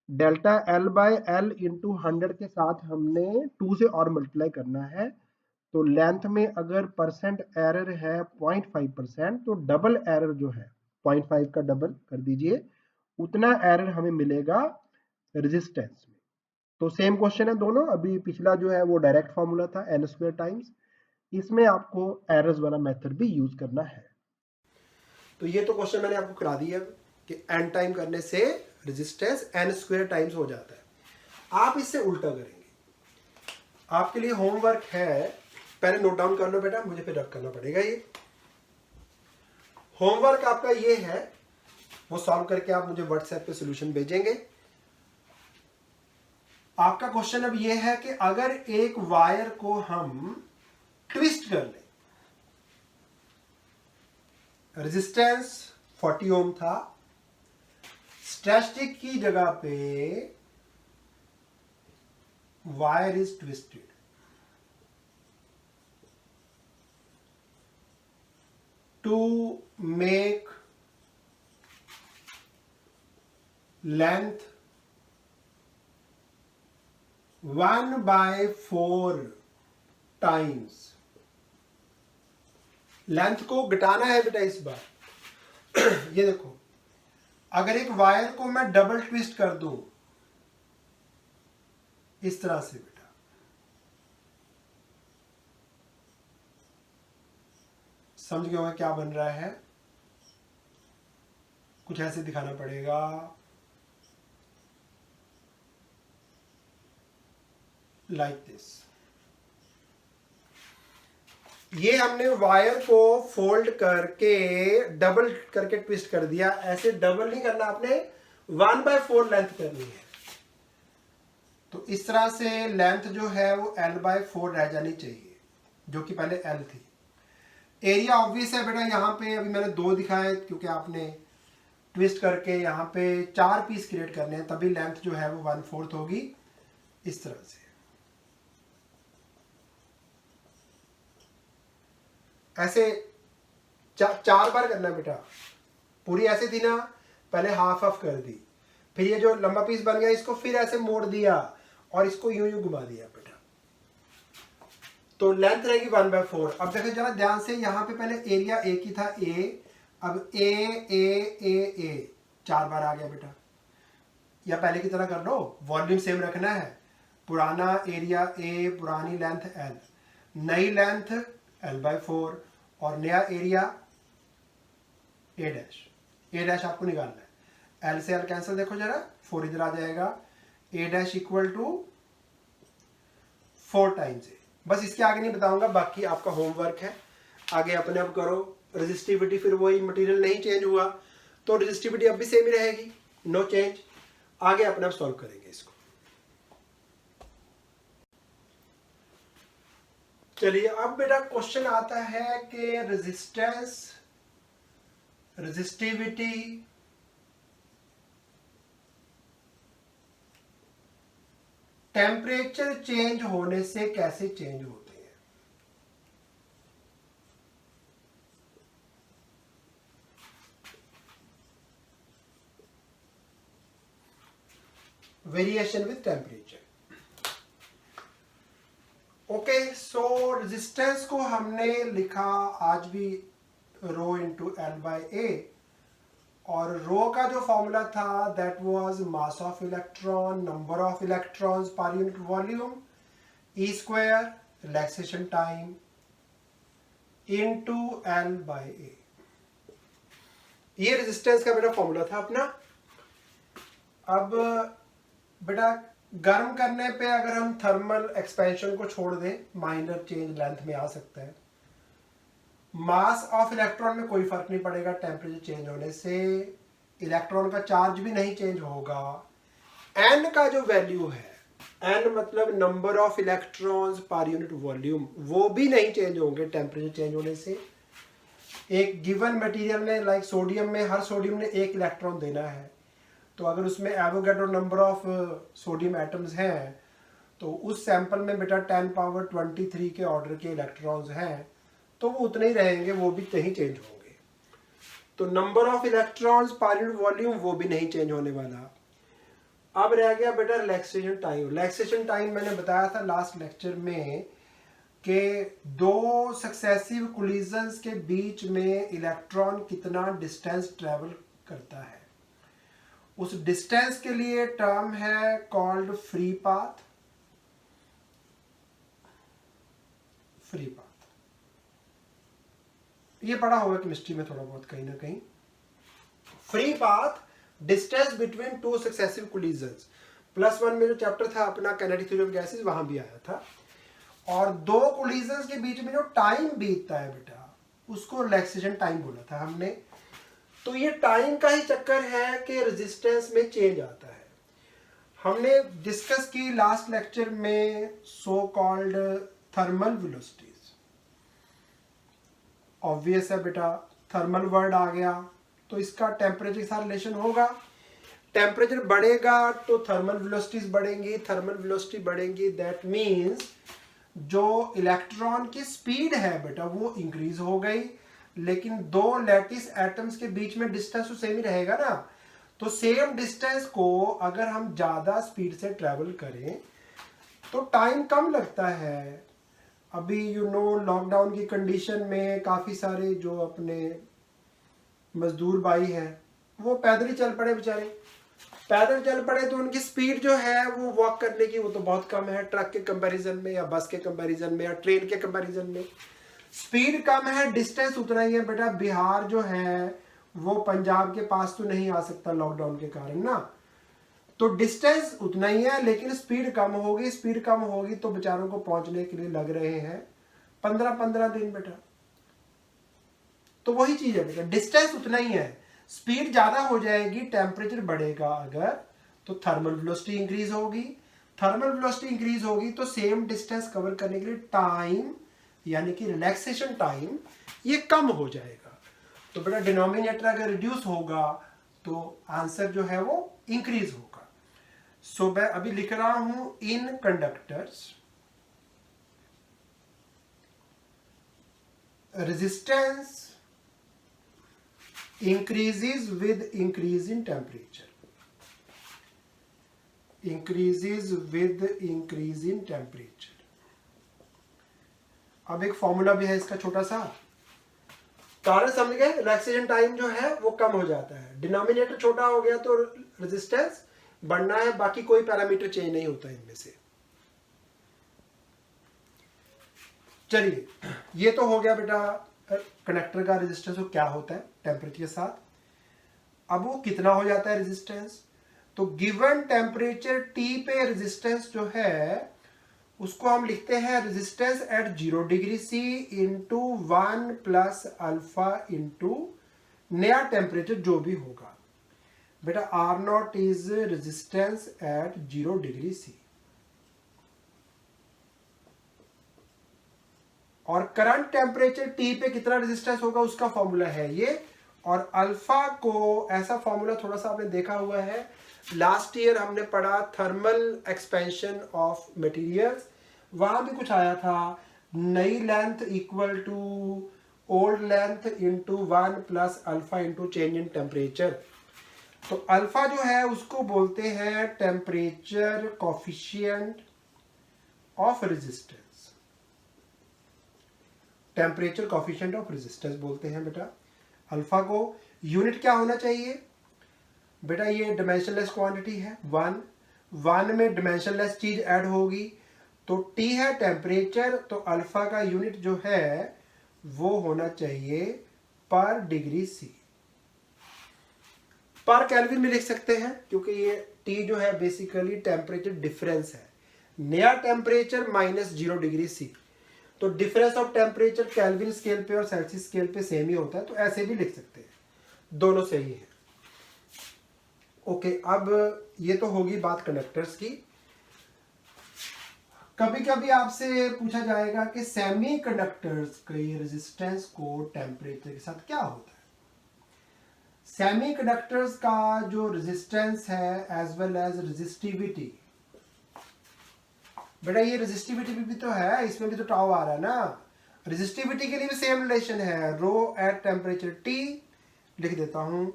delta L by L into 100 के साथ हमने 2 से और मल्टीप्लाई करना है। तो लेंथ में अगर परसेंट एरर है 0.5%, तो डबल एरर जो है 0.5 का डबल कर दीजिए, उतना एरर हमें मिलेगा रेजिस्टेंस में। तो सेम क्वेश्चन है दोनों, अभी पिछला जो है वो डायरेक्ट फॉर्मूला था n स्क्वायर टाइम्स, इसमें आपको एरर्स वाला मेथड भी यूज करना है। तो ये तो क्वेश्चन मैंने आपको करा दिया कि n टाइम करने से रेजिस्टेंस n स्क्वायर टाइम्स हो जाता है। आप इससे उल्टा करेंगे, आपके लिए होमवर्क है, पहले नोट डाउन कर लो बेटा, मुझे फिर रख करना पड़ेगा। ये होमवर्क आपका ये है, वो सॉल्व करके आप मुझे व्हाट्सएप पे सॉल्यूशन भेजेंगे। आपका क्वेश्चन अब ये है कि अगर एक वायर को हम ट्विस्ट कर लें, रेजिस्टेंस 40 ओम था, स्टैटिक की जगह पे wire is twisted, to make length 1/4 times. Length को घटाना है बेटा इस बार। ये देखो, अगर एक वायर को मैं डबल ट्विस्ट कर दूं इस तरह से बेटा, समझ गए होंगे क्या बन रहा है, कुछ ऐसे दिखाना पड़ेगा, लाइक दिस। ये हमने वायर को फोल्ड करके डबल करके ट्विस्ट कर दिया, ऐसे डबल नहीं करना, आपने 1/4 लेंथ करनी है। तो इस तरह से लेंथ जो है वो L/4 रह जानी चाहिए, जो कि पहले L थी। एरिया ऑब्वियस है बेटा, यहाँ पे अभी मैंने 2 दिखाए क्योंकि आपने ट्विस्ट करके यहाँ पे 4 पीस क्रिएट करने हैं, तभी लेंथ जो है वो 1/4 होगी, इस तरह से। ऐसे 4 बार करना बेटा, पूरी ऐसे थी ना, पहले हाफ हाफ कर दी, फिर ये जो लंबा पीस बन गया इसको फिर ऐसे मोड़ दिया और इसको यूं यूं घुमा दिया बेटा, तो लेंथ रहेगी 1/4। अब देखो जरा ध्यान से, यहाँ पे पहले एरिया ए की था A, अब A A A A 4 बार आ गया बेटा, या पहले की तरह कर लो, वॉल्यूम सेम रखना है, पुराना एरिया A, पुरानी लेंथ L, नई लेंथ L/4 और नया एरिया A' आपको निकालना है। L से L कैंसिल, देखो जरा 4 इधर आ जाएगा, A' equal to 4 times A, बस इसके आगे नहीं बताऊंगा, बाकी आपका होमवर्क है, आगे अपने आप करो। रेजिस्टिविटी फिर वही, मटेरियल नहीं चेंज हुआ तो रेजिस्टिविटी अब भी सेम ही रहेगी, नो चेंज। आगे अपने आप सॉल्व करेंगे इसको। चलिए अब बेटा क्वेश्चन आता है कि रेजिस्टेंस, रेजिस्टिविटी, टेम्परेचर चेंज होने से कैसे चेंज होते हैं। Variation with temperature. Okay, so resistance को हमने लिखा आज भी rho into L by A, और रो का जो फॉर्मूला था that was mass of electron, number of electrons per unit volume, E square, relaxation time into L by A. ये रेजिस्टेंस का बेटा फॉर्मूला था अपना। अब बेटा गर्म करने पे अगर हम थर्मल एक्सपेंशन को छोड़ दें, माइनर चेंज लेंथ में आ सकता है। मास ऑफ इलेक्ट्रॉन में कोई फर्क नहीं पड़ेगा, टेम्परेचर चेंज होने से इलेक्ट्रॉन का चार्ज भी नहीं चेंज होगा। एन का जो वैल्यू है, एन मतलब number of electrons per unit volume, वो भी नहीं चेंज होंगे टेम्परेचर चेंज होने से। एक गिवन मटेरियल में लाइक सोडियम में, हर सोडियम ने एक इलेक्ट्रॉन देना है, तो अगर उसमें Avogadro number of sodium atoms हैं तो उस सैंपल में बेटा 10 पावर 23 के ऑर्डर के इलेक्ट्रॉन्स हैं, तो वो उतने ही रहेंगे, वो भी नहीं चेंज होंगे। तो number of electrons per unit volume वो भी नहीं चेंज होने वाला। अब रह गया बेटा रिलैक्सेशन टाइम। रिलैक्सेशन टाइम मैंने बताया था लास्ट लेक्चर में कि दो सक्सेसिव कोलिजन्स के बीच में इलेक्ट्रॉन कितना डिस्टेंस ट्रेवल करता है। उस डिस्टेंस के लिए टर्म है called free path. Free path ये पढ़ा होगा केमिस्ट्री में थोड़ा बहुत कहीं ना कहीं। Free path distance between two successive collisions, +1 में जो चैप्टर था अपना काइनेटिक थ्योरी ऑफ गैसेस, वहां भी आया था। और दो कोलिजन्स के बीच में जो टाइम बीतता है बेटा, उसको रिलैक्सेशन टाइम बोला था हमने। तो ये टाइम का ही चक्कर है कि रेजिस्टेंस में चेंज आता है। हमने डिस्कस की लास्ट लेक्चर में so called thermal velocities. Obvious है बेटा, थर्मल वर्ड आ गया तो इसका टेम्परेचर के साथ रिलेशन होगा। टेम्परेचर बढ़ेगा तो थर्मल वेलोसिटीज बढ़ेंगी, थर्मल वेलोसिटी बढ़ेंगी, दैट मीन्स जो इलेक्ट्रॉन की स्पीड है बेटा वो इंक्रीज हो गई, लेकिन दो लैटिस एटम्स के बीच में डिस्टेंस तो सेम ही रहेगा ना। तो सेम डिस्टेंस को अगर हम ज्यादा स्पीड से ट्रेवल करें तो टाइम कम लगता है। अभी लॉकडाउन की कंडीशन में काफी सारे जो अपने मजदूर भाई हैं वो पैदल ही चल पड़े बेचारे। पैदल चल पड़े तो उनकी स्पीड जो है वो वॉक करने की वो तो बहुत कम है, ट्रक के कंपैरिजन में या बस के कंपैरिजन में या ट्रेन के कंपैरिजन में स्पीड कम है, डिस्टेंस उतना ही है बेटा। बिहार जो है वो पंजाब के पास तो नहीं आ सकता लॉकडाउन के कारण ना, तो डिस्टेंस उतना ही है लेकिन स्पीड कम होगी। स्पीड कम होगी तो बेचारों को पहुंचने के लिए लग रहे हैं 15-15 दिन बेटा। तो वही चीज है बेटा, डिस्टेंस उतना ही है, स्पीड ज्यादा हो जाएगी, टेम्परेचर बढ़ेगा अगर तो थर्मल वेलोसिटी इंक्रीज होगी। थर्मल वेलोसिटी इंक्रीज होगी तो सेम डिस्टेंस कवर करने के लिए टाइम यानी कि रिलैक्सेशन टाइम ये कम हो जाएगा। तो बेटा डिनोमिनेटर अगर रिड्यूस होगा तो आंसर जो है वो इंक्रीज होगा। सो मैं अभी लिख रहा हूं इन conductors resistance increases with increase in temperature, increases with increase in temperature। अब एक फॉर्मूला भी है इसका छोटा सा, कारण समझ गए। रिलैक्सेशन टाइम जो है वो कम हो जाता है, डिनोमिनेटर छोटा हो गया तो रेजिस्टेंस बढ़ना है, बाकी कोई पैरामीटर चेंज नहीं होता इनमें से। चलिए ये तो हो गया बेटा कनेक्टर का रेजिस्टेंस वो क्या होता है टेम्परेचर के साथ। अब वो कितना हो जाता है रेजिस्टेंस, तो गिवन टेम्परेचर T पे रेजिस्टेंस जो है उसको हम लिखते हैं resistance at 0 degree C into 1 plus alpha into नया टेम्परेचर जो भी होगा। बेटा R naught is resistance at 0 degree C, और करंट टेम्परेचर टी पे कितना रेजिस्टेंस होगा उसका फॉर्मूला है ये। और अल्फा को ऐसा फॉर्मूला थोड़ा सा आपने देखा हुआ है, लास्ट ईयर हमने पढ़ा थर्मल एक्सपेंशन ऑफ मटेरियल्स, वहां भी कुछ आया था, नई length equal to old length into 1 plus alpha into change in temperature. तो अल्फा जो है उसको बोलते हैं temperature coefficient of resistance, temperature coefficient of resistance बोलते हैं बेटा अल्फा को। यूनिट क्या होना चाहिए बेटा, ये डिमेंशनलेस क्वांटिटी है, वन में डिमेंशनलेस चीज ऐड होगी, तो टी है टेम्परेचर, तो अल्फा का यूनिट जो है वो होना चाहिए पर डिग्री सी। पर केल्विन में लिख सकते हैं क्योंकि ये टी जो है बेसिकली टेम्परेचर डिफरेंस है, नया टेम्परेचर माइनस 0 डिग्री सी, तो difference of temperature kelvin scale पे और सेल्सियस स्केल पे सेम ही होता है, तो ऐसे भी लिख सकते हैं, दोनों सही है। ओके, अब ये तो होगी बात कंडक्टर्स की। कभी कभी आपसे पूछा जाएगा कि सेमी कंडक्टर्स के रेजिस्टेंस को टेम्परेचर के साथ क्या होता है। सेमी कंडक्टर्स का जो रेजिस्टेंस है एज वेल एज रेजिस्टिविटी, बेटा ये रेजिस्टिविटी भी तो है, इसमें भी तो टाउ आ रहा है ना, रेजिस्टिविटी के लिए भी सेम रिलेशन है, रो एट टेम्परेचर टी लिख देता हूं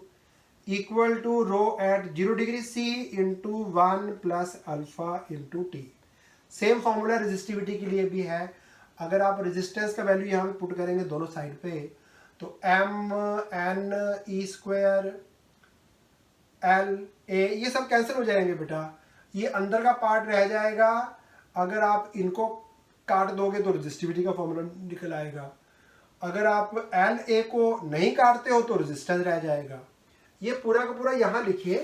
equal to rho at 0 degree C into 1 plus alpha into T. Same formula resistivity के लिए भी है। अगर आप रेजिस्टेंस का वैल्यू यहाँ पे पुट करेंगे दोनों साइड पे, तो M N E square L A ये सब कैंसिल हो जाएंगे बेटा, ये अंदर का पार्ट रह जाएगा। अगर आप इनको काट दोगे तो रेजिस्टिविटी का फॉर्मूला निकल आएगा, अगर आप एल ए को नहीं काटते हो तो रेजिस्टेंस रह जाएगा। ये पूरा का पूरा यहाँ लिखिए,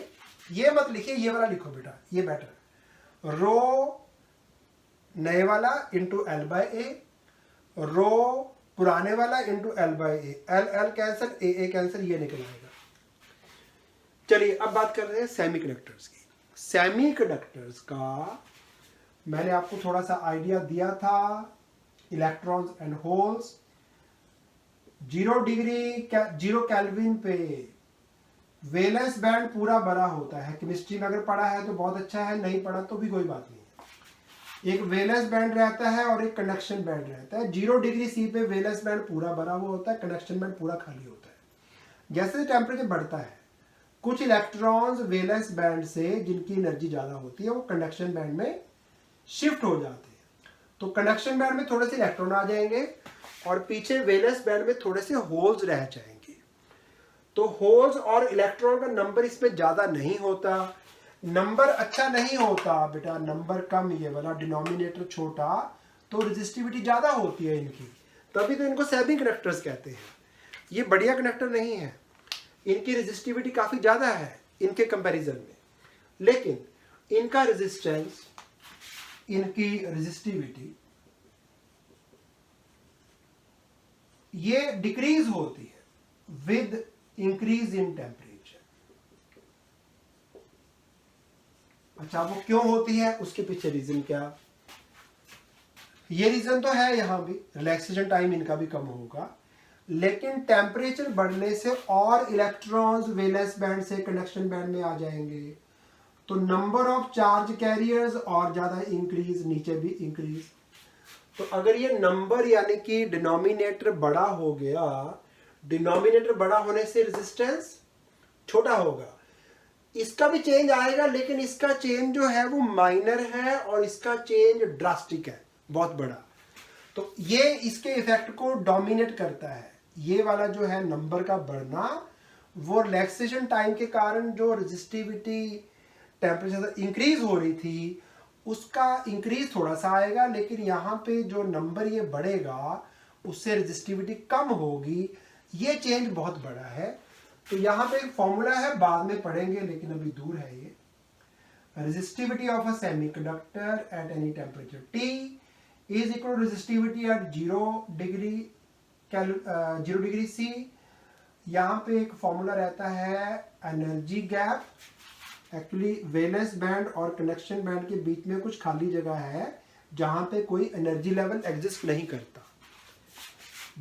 ये मत लिखिए, ये वाला लिखो बेटा, ये बेटर। रो नए वाला इंटू एल बाय ए, रो पुराने वाला into L by A, L L cancel, A cancel, ये निकल आएगा। चलिए अब बात कर रहे हैं सेमीकंडक्टर्स की। सेमीकंडक्टर्स का मैंने आपको थोड़ा सा आइडिया दिया था, electrons and holes. 0 degree 0 kelvin पे वैलेंस बैंड पूरा बड़ा होता है। केमिस्ट्री में अगर पढ़ा है तो बहुत अच्छा है, नहीं पढ़ा तो भी कोई बात नहीं है। एक वैलेंस बैंड रहता है और एक कंडक्शन बैंड रहता है। 0 डिग्री सी पे वैलेंस बैंड पूरा भरा हुआ होता है, कंडक्शन बैंड पूरा खाली होता है। जैसे टेम्परेचर बढ़ता है, कुछ इलेक्ट्रॉन्स वैलेंस बैंड से जिनकी एनर्जी ज्यादा होती है वो कंडक्शन बैंड में शिफ्ट हो जाते हैं, तो कंडक्शन बैंड में थोड़े से इलेक्ट्रॉन आ जाएंगे और पीछे वैलेंस बैंड में थोड़े से होल्स रह जाएंगे। तो होल्स और इलेक्ट्रॉन का नंबर इसमें ज्यादा नहीं होता, नंबर अच्छा नहीं होता बेटा, नंबर कम, ये वाला डिनोमिनेटर छोटा, तो रेजिस्टिविटी ज्यादा होती है इनकी, तभी तो इनको सेमी कंडक्टर्स कहते हैं। ये बढ़िया कंडक्टर नहीं है, इनकी रेजिस्टिविटी काफी ज्यादा है इनके कंपैरिजन में, लेकिन इनका रेजिस्टेंस, इनकी रेजिस्टिविटी ये डिक्रीज होती है विद इंक्रीज इन टेम्परेचर। अच्छा, वो क्यों होती है, उसके पीछे रीजन क्या, ये रीजन तो है, यहां भी रिलैक्सेशन टाइम इनका भी कम होगा, लेकिन टेम्परेचर बढ़ने से और इलेक्ट्रॉन्स वैलेंस बैंड से कंडक्शन बैंड में आ जाएंगे, तो नंबर ऑफ चार्ज कैरियर्स और ज्यादा इंक्रीज, नीचे भी इंक्रीज। तो अगर ये नंबर यानी कि डिनोमिनेटर बड़ा हो गया, डिनोमिनेटर बड़ा होने से रेजिस्टेंस छोटा होगा, इसका भी चेंज आएगा, लेकिन इसका चेंज जो है वो माइनर है और इसका चेंज ड्रास्टिक है, बहुत बड़ा। तो ये इसके इफेक्ट को डोमिनेट करता है। ये वाला जो है नंबर का बढ़ना, वो रिलैक्सेशन टाइम के कारण जो रेजिस्टिविटी टेम्परेचर इंक्रीज हो रही थी उसका इंक्रीज थोड़ा सा आएगा, लेकिन यहाँ पे जो नंबर ये बढ़ेगा उससे रेजिस्टिविटी कम होगी, ये चेंज बहुत बड़ा है। तो यहाँ पे एक फॉर्मूला है, बाद में पढ़ेंगे, लेकिन अभी दूर है ये। resistivity of a semiconductor at any temperature T is equal to resistivity at 0 degree C। यहाँ पे एक फॉर्मूला रहता है energy gap, actually valence band और कनेक्शन बैंड के बीच में कुछ खाली जगह है जहां पे कोई एनर्जी लेवल एग्जिस्ट नहीं करता,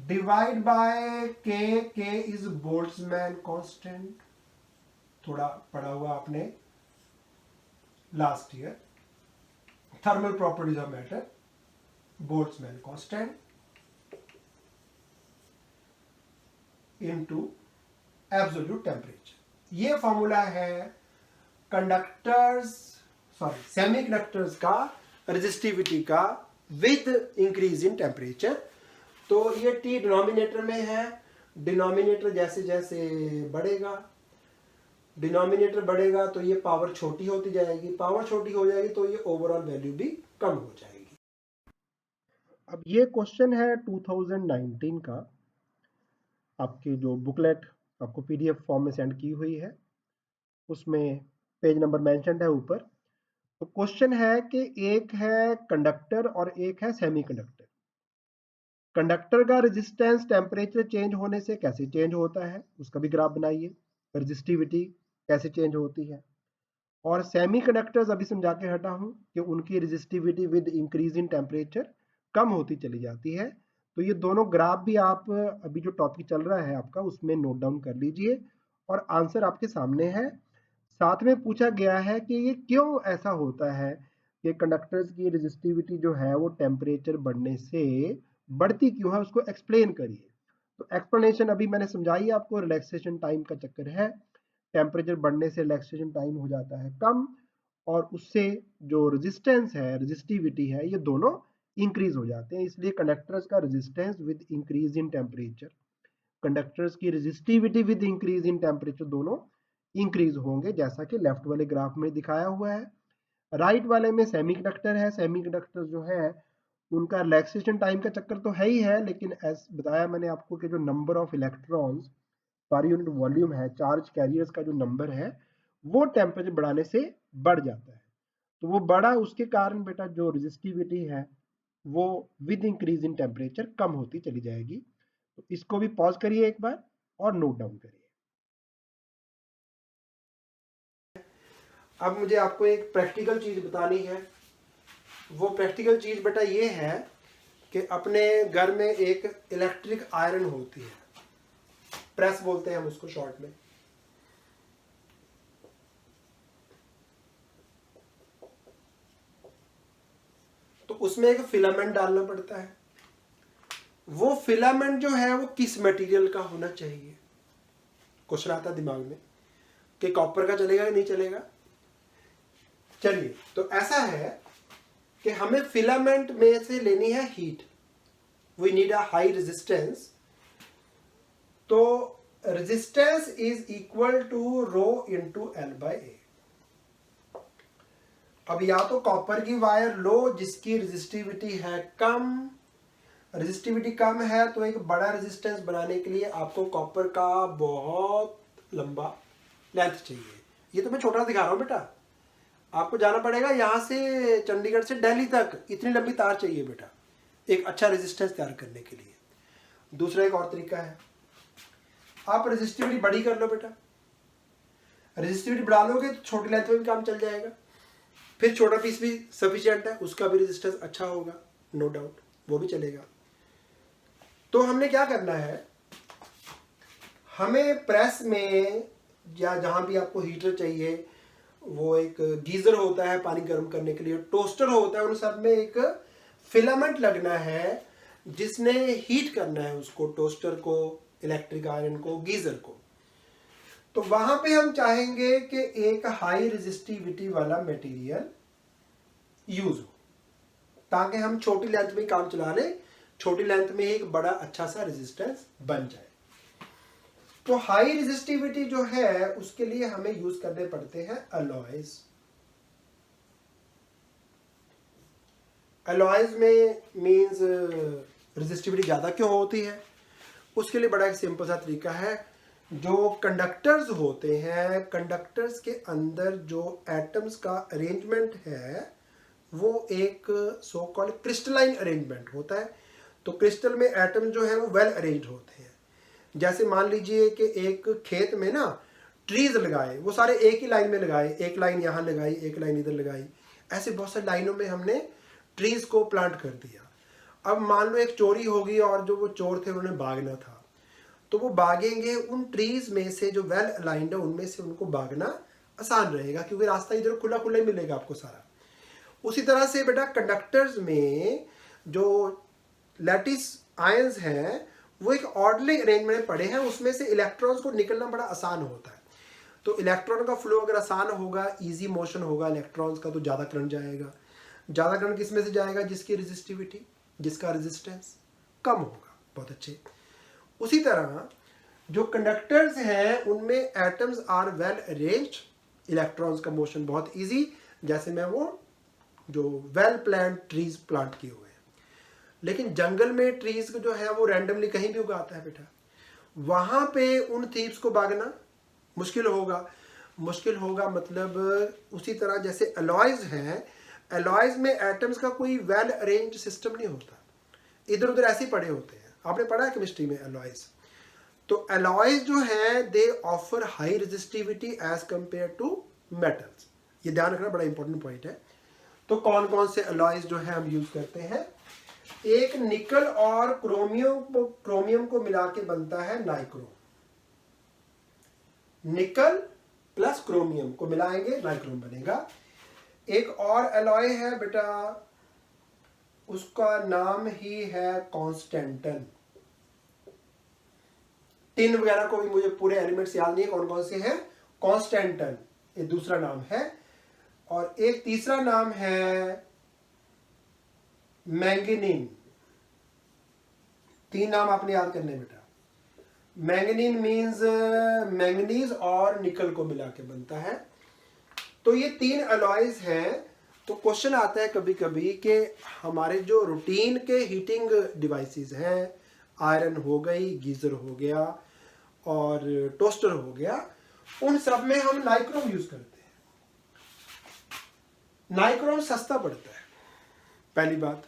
डिवाइड बाय के इज बोल्ट्जमैन कांस्टेंट, थोड़ा पढ़ा हुआ आपने last year, thermal properties of matter, Boltzmann constant into absolute temperature. ये फॉर्मूला है सेमीकंडक्टर्स का रेजिस्टिविटी का विद इंक्रीज इन टेम्परेचर। तो ये टी डिनोमिनेटर में है, डिनोमिनेटर जैसे जैसे बढ़ेगा, डिनोमिनेटर बढ़ेगा तो ये पावर छोटी होती जाएगी, पावर छोटी हो जाएगी तो ये ओवरऑल वैल्यू भी कम हो जाएगी। अब ये क्वेश्चन है 2019 का, आपकी जो बुकलेट आपको पीडीएफ फॉर्म में सेंड की हुई है उसमें पेज नंबर मेंशन्ड है ऊपर। तो क्वेश्चन है कि एक है कंडक्टर और एक है सेमीकंडक्टर। कंडक्टर का रेजिस्टेंस टेम्परेचर चेंज होने से कैसे चेंज होता है उसका भी ग्राफ बनाइए, रेजिस्टिविटी कैसे चेंज होती है। और सेमीकंडक्टर्स अभी समझा के हटा हूं कि उनकी resistivity with increase in temperature कम होती चली जाती है। तो ये दोनों ग्राफ भी आप अभी जो टॉपिक चल रहा है आपका उसमें नोट डाउन कर लीजिए और आंसर आपके सामने है। साथ में पूछा गया है कि ये क्यों ऐसा होता है कि कंडक्टर्स की रेजिस्टिविटी जो है वो टेम्परेचर बढ़ने से बढ़ती क्यों है, उसको एक्सप्लेन करिए। तो एक्सप्लेनेशन अभी मैंने समझाई आपको, रिलैक्सेशन टाइम का चक्कर है, टेम्परेचर बढ़ने से रिलैक्सेशन टाइम हो जाता है कम और उससे जो रेजिस्टेंस है, रेजिस्टिविटी है, ये दोनों इंक्रीज हो जाते हैं। इसलिए कंडक्टर्स का resistance with increase in temperature, conductors की resistivity with increase in temperature दोनों इंक्रीज होंगे, जैसा कि लेफ्ट वाले ग्राफ में दिखाया हुआ है। राइट वाले में सेमीकंडक्टर है, सेमीकंडक्टर जो है उनका रिलैक्सेशन टाइम का चक्कर तो है ही है, लेकिन एज बताया मैंने आपको कि जो number of electrons per unit volume है, चार्ज कैरियर्स का जो नंबर है वो टेम्परेचर बढ़ाने से बढ़ जाता है। तो वो बढ़ा, उसके कारण बेटा जो रेजिस्टिविटी है वो विद इंक्रीज इन टेम्परेचर कम होती चली जाएगी। तो इसको भी पॉज करिए एक बार और नोट डाउन करिए। अब मुझे आपको एक प्रैक्टिकल चीज बतानी है। वो प्रैक्टिकल चीज बेटा ये है कि अपने घर में एक इलेक्ट्रिक आयरन होती है, प्रेस बोलते हैं हम उसको शॉर्ट में। तो उसमें एक फिलामेंट डालना पड़ता है। वो फिलामेंट जो है वो किस मटेरियल का होना चाहिए? क्वेश्चन आता है दिमाग में कि कॉपर का चलेगा कि नहीं चलेगा। चलिए, तो ऐसा है कि हमें फिलामेंट में से लेनी है heat, we need a high resistance. तो resistance is equal to rho into L by A. अब या तो कॉपर की वायर लो जिसकी रेजिस्टिविटी है कम, रेजिस्टिविटी कम है तो एक बड़ा रेजिस्टेंस बनाने के लिए आपको कॉपर का बहुत लंबा लेंथ चाहिए। ये तो मैं छोटा दिखा रहा हूं बेटा, आपको जाना पड़ेगा यहां से चंडीगढ़ से दिल्ली तक, इतनी लंबी तार चाहिए बेटा एक अच्छा रेजिस्टेंस तैयार करने के लिए। दूसरा एक और तरीका है, आप रेजिस्टिविटी बड़ी कर लो बेटा, रेजिस्टिविटी बढ़ा लोगे तो छोटी लेंथ में भी काम चल जाएगा, फिर छोटा पीस भी सफिशिएंट है, उसका भी रेजिस्टेंस अच्छा होगा, नो डाउट वो भी चलेगा। तो हमने क्या करना है, हमें प्रेस में या जहां भी आपको हीटर चाहिए, वो एक गीजर होता है पानी गर्म करने के लिए, टोस्टर होता है, उन सब में एक फिलामेंट लगना है जिसने हीट करना है उसको, टोस्टर को, इलेक्ट्रिक आयरन को, गीजर को। तो वहां पे हम चाहेंगे कि एक हाई रेजिस्टिविटी वाला मटेरियल यूज हो ताकि हम छोटी लेंथ में काम चला लें, छोटी लेंथ में एक बड़ा अच्छा सा रेजिस्टेंस बन जाए। तो हाई रेजिस्टिविटी जो है उसके लिए हमें यूज करने पड़ते हैं अलॉयज। अलॉयज में मींस रेजिस्टिविटी ज्यादा क्यों होती है, उसके लिए बड़ा एक सिंपल सा तरीका है, जो कंडक्टर्स होते हैं, कंडक्टर्स के अंदर जो एटम्स का अरेंजमेंट है वो एक सो कॉल्ड क्रिस्टलाइन अरेंजमेंट होता है। तो क्रिस्टल में एटम जो है वो वेल अरेंज होते हैं। जैसे मान लीजिए कि एक खेत में ना ट्रीज लगाए, वो सारे एक ही लाइन में लगाए, एक लाइन यहाँ लगाई, एक लाइन इधर लगाई, ऐसे बहुत सारी लाइनों में हमने ट्रीज को प्लांट कर दिया। अब मान लो एक चोरी होगी और जो वो चोर थे उन्होंने भागना था, तो वो भागेंगे उन ट्रीज में से जो वेल अलाइंड है उनमें से, उनको भागना आसान रहेगा क्योंकि रास्ता इधर खुला खुला ही मिलेगा आपको सारा। उसी तरह से बेटा कंडक्टर्स में जो लैटिस आयंस हैं वो एक ऑर्डरली अरेंजमेंट में पड़े हैं, उसमें से इलेक्ट्रॉन्स को निकलना बड़ा आसान होता है। तो इलेक्ट्रॉन का फ्लो अगर आसान होगा, इजी मोशन होगा इलेक्ट्रॉन्स का, तो ज़्यादा करंट जाएगा। ज़्यादा करंट किस में से जाएगा? जिसकी रेजिस्टिविटी, जिसका रेजिस्टेंस कम होगा। बहुत अच्छे। उसी तरह जो कंडक्टर्स हैं उनमें atoms are well arranged, electrons का मोशन बहुत इजी, जैसे मैं वो जो वेल प्लांट ट्रीज प्लांट किए हुए हैं। लेकिन जंगल में ट्रीज जो है वो रैंडमली कहीं भी उगाता है बेटा, वहां पे उन थीव्स को भागना मुश्किल होगा। मुश्किल होगा मतलब उसी तरह जैसे अलॉयज हैं, अलॉयज में एटम्स का कोई वेल अरेंज सिस्टम नहीं होता, इधर उधर ऐसे ही पड़े होते हैं। आपने पढ़ा है केमिस्ट्री में अलॉयज। तो अलॉयज जो है they offer high resistivity as compared to metals. ये ध्यान रखना, बड़ा इंपॉर्टेंट पॉइंट है। तो कौन कौन से अलॉयज जो है हम यूज करते हैं? एक निकल और क्रोमियम को मिला के बनता है नाइक्रोम। निकल प्लस क्रोमियम को मिलाएंगे नाइक्रोम बनेगा। एक और अलॉय है बेटा, उसका नाम ही है कॉन्स्टेंटन। टिन वगैरह को भी मुझे पूरे एलिमेंट्स याद नहीं है कौन कौन से हैं। कॉन्स्टेंटन ये दूसरा नाम है। और एक तीसरा नाम है मैंगनीन। 3 नाम आपने याद करने बेटा। मैंगनीन मींस मैंगनीज और निकल को मिला के बनता है। तो ये 3 अलॉयज हैं। तो क्वेश्चन आता है कभी कभी कि हमारे जो रूटीन के हीटिंग डिवाइसेस हैं, आयरन हो गई, गीजर हो गया और टोस्टर हो गया, उन सब में हम नाइक्रोम यूज करते हैं। नाइक्रोम सस्ता पड़ता है, पहली बात।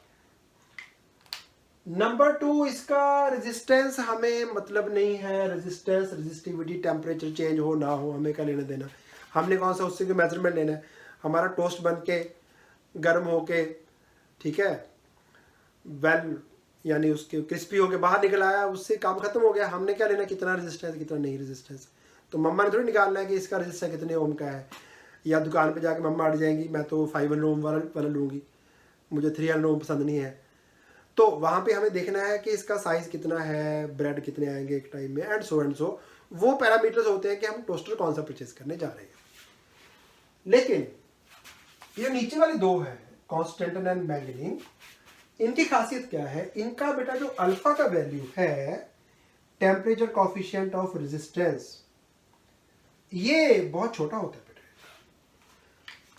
नंबर 2, इसका रेजिस्टेंस हमें मतलब नहीं है। रेजिस्टेंस, रेजिस्टिविटी, टेम्परेचर चेंज हो ना हो, हमें क्या लेना देना। हमने कौन सा उससे मेजरमेंट लेना है? हमारा टोस्ट बन के गर्म होके, ठीक है, वेल यानी उसके क्रिस्पी होके बाहर निकल आया, उससे काम खत्म हो गया। हमने क्या लेना, कितना रेजिस्टेंस कितना नहीं रेजिस्टेंस। तो मम्मा ने थोड़ी निकालना है कि इसका रेजिस्टेंस कितने ओम का है, या दुकान पे जाके मम्मा अड़ जाएंगी, मैं तो 500 ओम वाला लूँगी, मुझे 300 ओम पसंद नहीं है। तो वहाँ पे हमें देखना है कि इसका साइज़ कितना है, ब्रेड कितने आएंगे एक टाइम में, एंड सो। वो पैरामीटर्स होते हैं कि हम टोस्टर कौन सा परचेज करने जा रहे हैं। लेकिन ये नीचे वाले 2 हैं, कॉन्स्टेंटन एंड मैंगनीन, इनकी खासियत क्या है? इनका बेटा जो अल्फा का वैल्यू है, टेम्परेचर कोफिशिएंट ऑफ रेजिस्टेंस, ये बहुत छोटा होता है बेटा।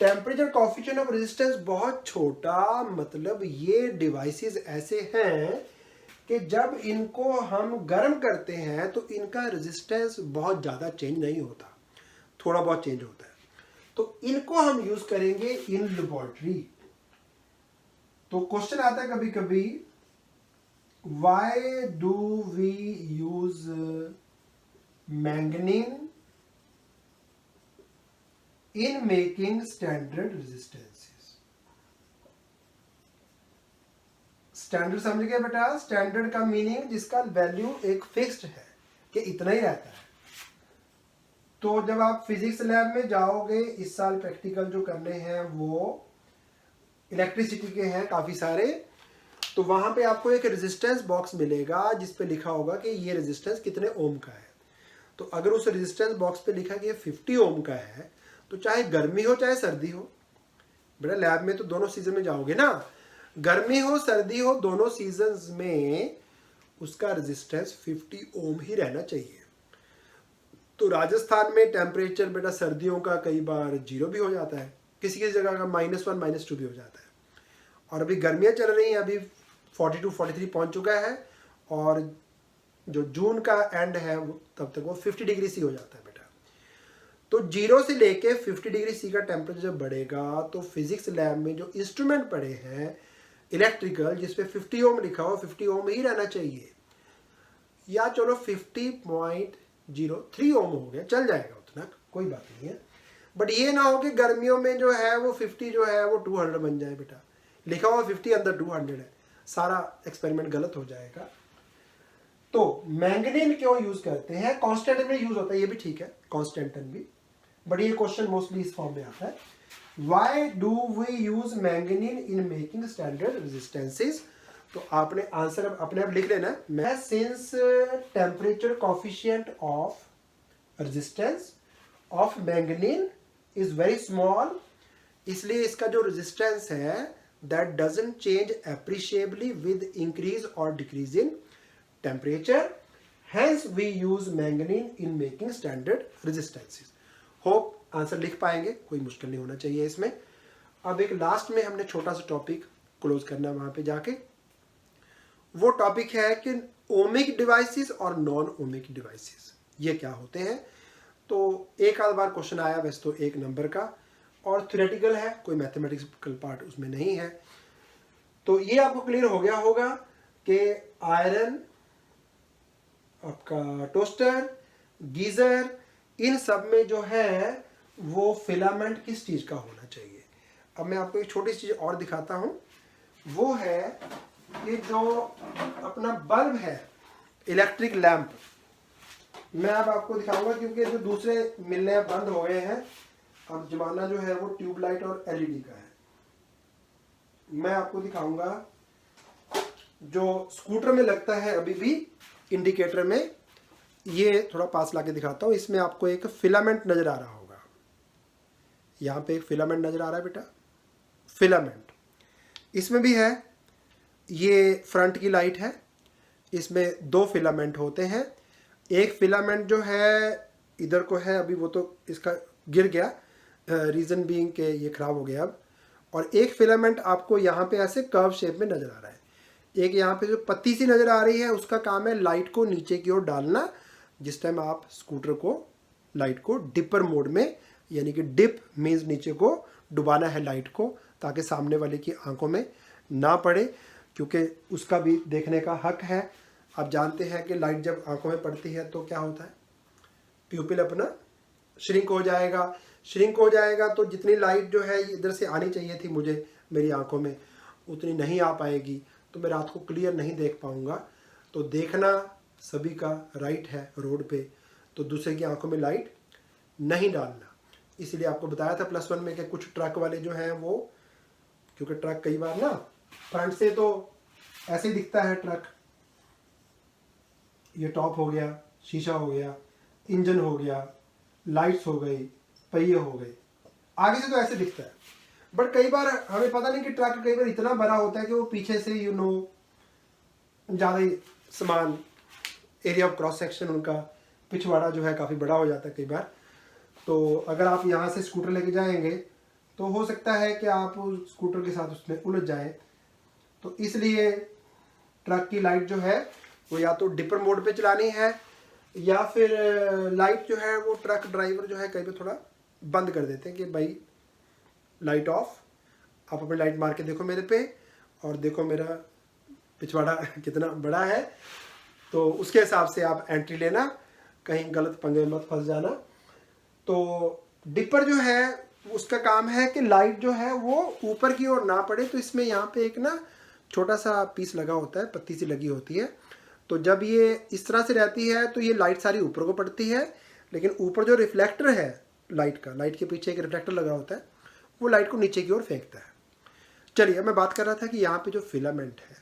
टेम्परेचर कोफिशिएंट ऑफ रेजिस्टेंस बहुत छोटा, मतलब ये डिवाइसेस ऐसे हैं कि जब इनको हम गर्म करते हैं तो इनका रेजिस्टेंस बहुत ज़्यादा चेंज नहीं होता, थोड़ा बहुत चेंज होता है। तो इनको हम यूज करेंगे इन लेबोरेटरी। तो क्वेश्चन आता है कभी कभी, why do we use manganin in making standard resistances? Standard समझ गए बेटा? स्टैंडर्ड का मीनिंग जिसका वैल्यू एक फिक्स्ड है कि इतना ही रहता है। तो जब आप फिजिक्स लैब में जाओगे, इस साल प्रैक्टिकल जो करने हैं वो इलेक्ट्रिसिटी के हैं काफ़ी सारे, तो वहाँ पे आपको एक रेजिस्टेंस बॉक्स मिलेगा जिस पे लिखा होगा कि ये रेजिस्टेंस कितने ओम का है। तो अगर उस रेजिस्टेंस बॉक्स पे लिखा कि ये 50 ओम का है, तो चाहे गर्मी हो चाहे सर्दी हो, बेटा लैब में तो दोनों सीजन में जाओगे ना, गर्मी हो सर्दी हो, दोनों सीजन्स में उसका रेजिस्टेंस 50 ओम ही रहना चाहिए। तो राजस्थान में टेम्परेचर बेटा सर्दियों का कई बार 0 भी हो जाता है, किसी किसी जगह का -1 -2 भी हो जाता है। और अभी गर्मियाँ चल रही हैं, अभी 42 43 पहुंच चुका है, और जो जून का एंड है तब तक वो 50 डिग्री सी हो जाता है बेटा। तो 0 से लेके 50 डिग्री सी का टेम्परेचर जब बढ़ेगा तो फिजिक्स लैब में जो इंस्ट्रूमेंट पड़े हैं इलेक्ट्रिकल जिसपे 50 ओम लिखा हो 50 ओम ही रहना चाहिए, या चलो 50.03 ओम हो गया, चल जाएगा उतना, कोई बात नहीं है। बट ये ना हो कि गर्मियों में जो है वो 50 जो है वो 200 बन जाए बेटा, लिखा हुआ 50 अंदर 200 है, सारा एक्सपेरिमेंट गलत हो जाएगा। तो मैंगनीन क्यों यूज करते हैं, कॉन्स्टेंटन में यूज होता है, ये भी ठीक है कॉन्स्टेंटन भी, बट ये क्वेश्चन मोस्टली इस फॉर्म में आता है। Why do we use manganin in making standard resistances, तो आपने आंसर अपने आप लिख लेना। मैं since temperature coefficient of resistance of manganin is very small, इसलिए इसका जो रेजिस्टेंस है that doesn't change appreciably with increase और decrease in temperature, hence we use manganin in making standard resistances. Hope answer लिख पाएंगे, कोई मुश्किल नहीं होना चाहिए इसमें। अब एक लास्ट में हमने छोटा सा टॉपिक क्लोज करना है वहां पे जाके, वो टॉपिक है कि ओमिक डिवाइसेस और नॉन ओमिक डिवाइसेस ये क्या होते हैं। तो एक आध बार क्वेश्चन आया वैसे तो 1 नंबर का, और थ्योरेटिकल है, कोई मैथमेटिकल पार्ट उसमें नहीं है। तो ये आपको क्लियर हो गया होगा कि आयरन, आपका टोस्टर, गीजर, इन सब में जो है वो फिलामेंट किस चीज का होना चाहिए। अब मैं आपको एक छोटी सी चीज और दिखाता हूं, वो है कि जो अपना बल्ब है इलेक्ट्रिक लैंप, मैं अब आपको दिखाऊंगा क्योंकि जो दूसरे मिलने बंद हो गए हैं, अब जमाना जो है वो ट्यूबलाइट और एलईडी का है। मैं आपको दिखाऊंगा जो स्कूटर में लगता है अभी भी इंडिकेटर में, ये थोड़ा पास लाके दिखाता हूँ। इसमें आपको एक फिलामेंट नजर आ रहा होगा, यहाँ पे एक फिलामेंट नजर आ रहा है बेटा, फिलामेंट इसमें भी है। ये फ्रंट की लाइट है, इसमें 2 फिलामेंट होते हैं। एक फिलामेंट जो है इधर को है, अभी वो तो इसका गिर गया, रीज़न बीइंग के ये ख़राब हो गया अब। और एक फिलामेंट आपको यहाँ पे ऐसे कर्व शेप में नज़र आ रहा है। एक यहाँ पे जो पत्ती सी नज़र आ रही है उसका काम है लाइट को नीचे की ओर डालना, जिस टाइम आप स्कूटर को लाइट को डिपर मोड में, यानी कि डिप मीन्स नीचे को डुबाना है लाइट को, ताकि सामने वाले की आंखों में ना पड़े, क्योंकि उसका भी देखने का हक है। आप जानते हैं कि लाइट जब आंखों में पड़ती है तो क्या होता है, प्यूपिल अपना श्रिंक हो जाएगा, श्रिंक हो जाएगा तो जितनी लाइट जो है इधर से आनी चाहिए थी मुझे मेरी आंखों में उतनी नहीं आ पाएगी, तो मैं रात को क्लियर नहीं देख पाऊंगा। तो देखना सभी का राइट है रोड पे, तो दूसरे की आंखों में लाइट नहीं डालना। इसलिए आपको बताया था +1 में कि कुछ ट्रक वाले जो हैं वो, क्योंकि ट्रक कई बार ना फ्रंट से तो ऐसे दिखता है ट्रक, ये टॉप हो गया, शीशा हो गया, इंजन हो गया, लाइट्स हो गई, पहिए हो गए, आगे से तो ऐसे दिखता है। बट कई बार हमें पता नहीं कि ट्रक कई बार इतना बड़ा होता है कि वो पीछे से ज़्यादा ही सामान, एरिया ऑफ क्रॉस सेक्शन उनका पिछवाड़ा जो है काफ़ी बड़ा हो जाता है कई बार। तो अगर आप यहाँ से स्कूटर लेके जाएंगे तो हो सकता है कि आप स्कूटर के साथ उसमें उलझ जाएं। तो इसलिए ट्रक की लाइट जो है वो या तो डिपर मोड पे चलानी है, या फिर लाइट जो है वो ट्रक ड्राइवर जो है कई बार थोड़ा बंद कर देते हैं कि भाई लाइट ऑफ, आप अपनी लाइट मार के देखो मेरे पे और देखो मेरा पिछवाड़ा कितना बड़ा है, तो उसके हिसाब से आप एंट्री लेना, कहीं गलत पंगे मत फंस जाना। तो डिपर जो है उसका काम है कि लाइट जो है वो ऊपर की ओर ना पड़े, तो इसमें यहाँ पे एक ना छोटा सा पीस लगा होता है, पत्ती सी लगी होती है। तो जब ये इस तरह से रहती है तो ये लाइट सारी ऊपर को पड़ती है, लेकिन ऊपर जो रिफ्लेक्टर है लाइट का, लाइट के पीछे एक रिफ्लेक्टर लगा होता है, वो लाइट को नीचे की ओर फेंकता है। चलिए, मैं बात कर रहा था कि यहाँ पे जो फिलामेंट है,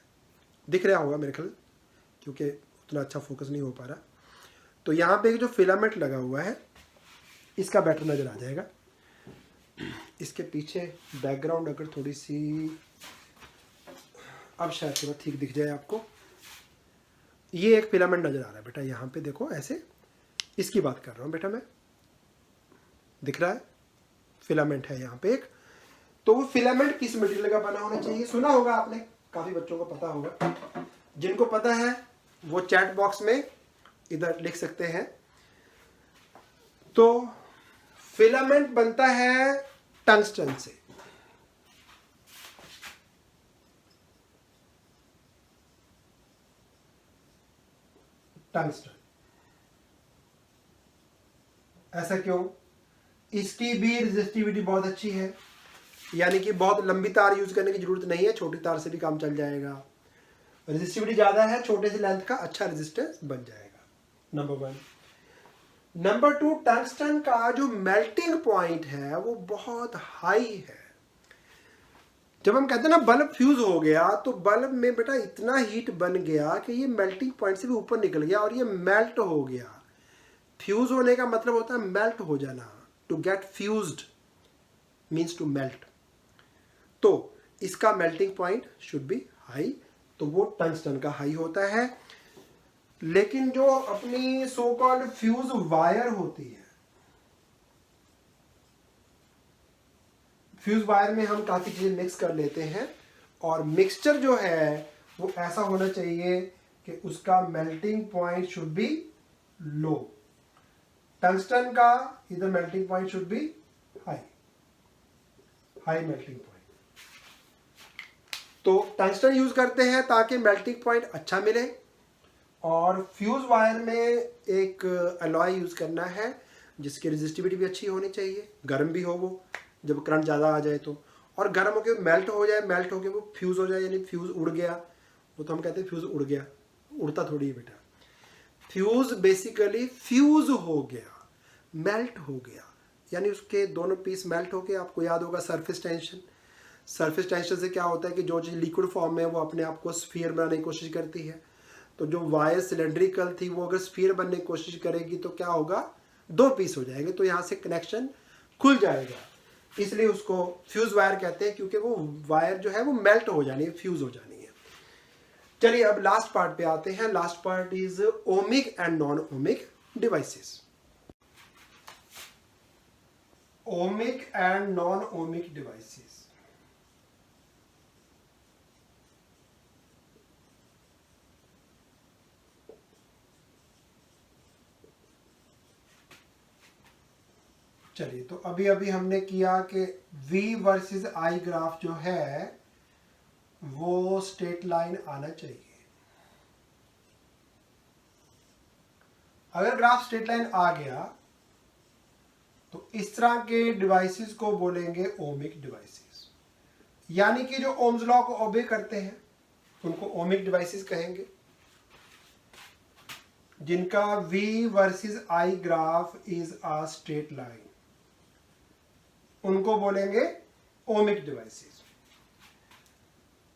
दिख रहा होगा मेरे ख्याल, क्योंकि उतना अच्छा फोकस नहीं हो पा रहा। तो यहाँ पे जो फिलामेंट लगा हुआ है इसका बैटर नज़र आ जाएगा। इसके पीछे बैकग्राउंड अगर थोड़ी सी, अब शायद थोड़ा ठीक दिख जाए आपको, ये एक फिलामेंट नज़र आ रहा है बेटा, यहाँ पे देखो ऐसे, इसकी बात कर रहा हूँ बेटा मैं, दिख रहा है फिलामेंट है यहाँ पे एक। तो वो फिलामेंट किस मटेरियल का बना होना चाहिए, सुना होगा आपने, काफ़ी बच्चों को पता होगा। जिनको पता है वो चैट बॉक्स में इधर लिख सकते हैं। तो फिलामेंट बनता है टंगस्टन से। टंगस्टन, ऐसा क्यों? इसकी भी रेजिस्टिविटी बहुत अच्छी है, यानी कि बहुत लंबी तार यूज करने की जरूरत नहीं है, छोटी तार से भी काम चल जाएगा। रेजिस्टिविटी ज्यादा है, छोटे से लेंथ का अच्छा रेजिस्टेंस बन जाएगा, नंबर 1। नंबर 2, टंगस्टन का जो मेल्टिंग पॉइंट है वो बहुत हाई है। जब हम कहते हैं ना बल्ब फ्यूज हो गया, तो बल्ब में बेटा इतना हीट बन गया कि ये मेल्टिंग पॉइंट से भी ऊपर निकल गया और ये मेल्ट हो गया। फ्यूज होने का मतलब होता है मेल्ट हो जाना। To get fused means to melt. तो इसका melting point should be high, तो वो टंगस्टन का हाई होता है। लेकिन जो अपनी सो कॉल्ड फ्यूज वायर होती है, फ्यूज वायर में हम काफी चीजें मिक्स कर लेते हैं, और मिक्सचर जो है वो ऐसा होना चाहिए कि उसका melting point should B low. Tungsten का इधर melting point should be high, high melting point. तो टंगस्टन यूज करते हैं ताकि मेल्टिंग पॉइंट अच्छा मिले, और फ्यूज वायर में एक अलॉय यूज करना है जिसकी रेजिस्टिविटी भी अच्छी होनी चाहिए, गर्म भी हो वो, जब करंट ज़्यादा आ जाए तो, और गर्म होकर मेल्ट हो जाए, मेल्ट होकर वो फ्यूज हो जाए, यानी फ्यूज उड़ गया। वो तो हम कहते हैं फ्यूज उड़ गया, उड़ता थोड़ी है बेटा। फ्यूज बेसिकली फ्यूज हो गया, मेल्ट हो गया, यानी उसके दोनों पीस मेल्ट हो गए। आपको याद होगा सरफेस टेंशन। सरफेस टेंशन से क्या होता है कि जो चीज़ लिक्विड फॉर्म में है वो अपने आप को स्फीयर बनाने की कोशिश करती है। तो जो वायर सिलेंड्रिकल थी वो अगर स्फीयर बनने की कोशिश करेगी तो क्या होगा, 2 पीस हो जाएंगे, तो यहाँ से कनेक्शन खुल जाएगा। इसलिए उसको फ्यूज वायर कहते हैं, क्योंकि वो वायर जो है वो मेल्ट हो जानी है, फ्यूज हो जानी है। चलिए अब लास्ट पार्ट पे आते हैं। Last part is ohmic and non ohmic devices. Ohmic and non ohmic devices. चलिए, तो अभी अभी हमने किया कि V वर्सेस I ग्राफ जो है वो स्ट्रेट लाइन आना चाहिए। अगर ग्राफ स्ट्रेट लाइन आ गया तो इस तरह के डिवाइसेस को बोलेंगे ओमिक डिवाइसेस, यानी कि जो ओम्स लॉ को ओबे करते हैं उनको ओमिक डिवाइसेस कहेंगे। जिनका V versus I graph is a straight line, उनको बोलेंगे ओमिक डिवाइसेस।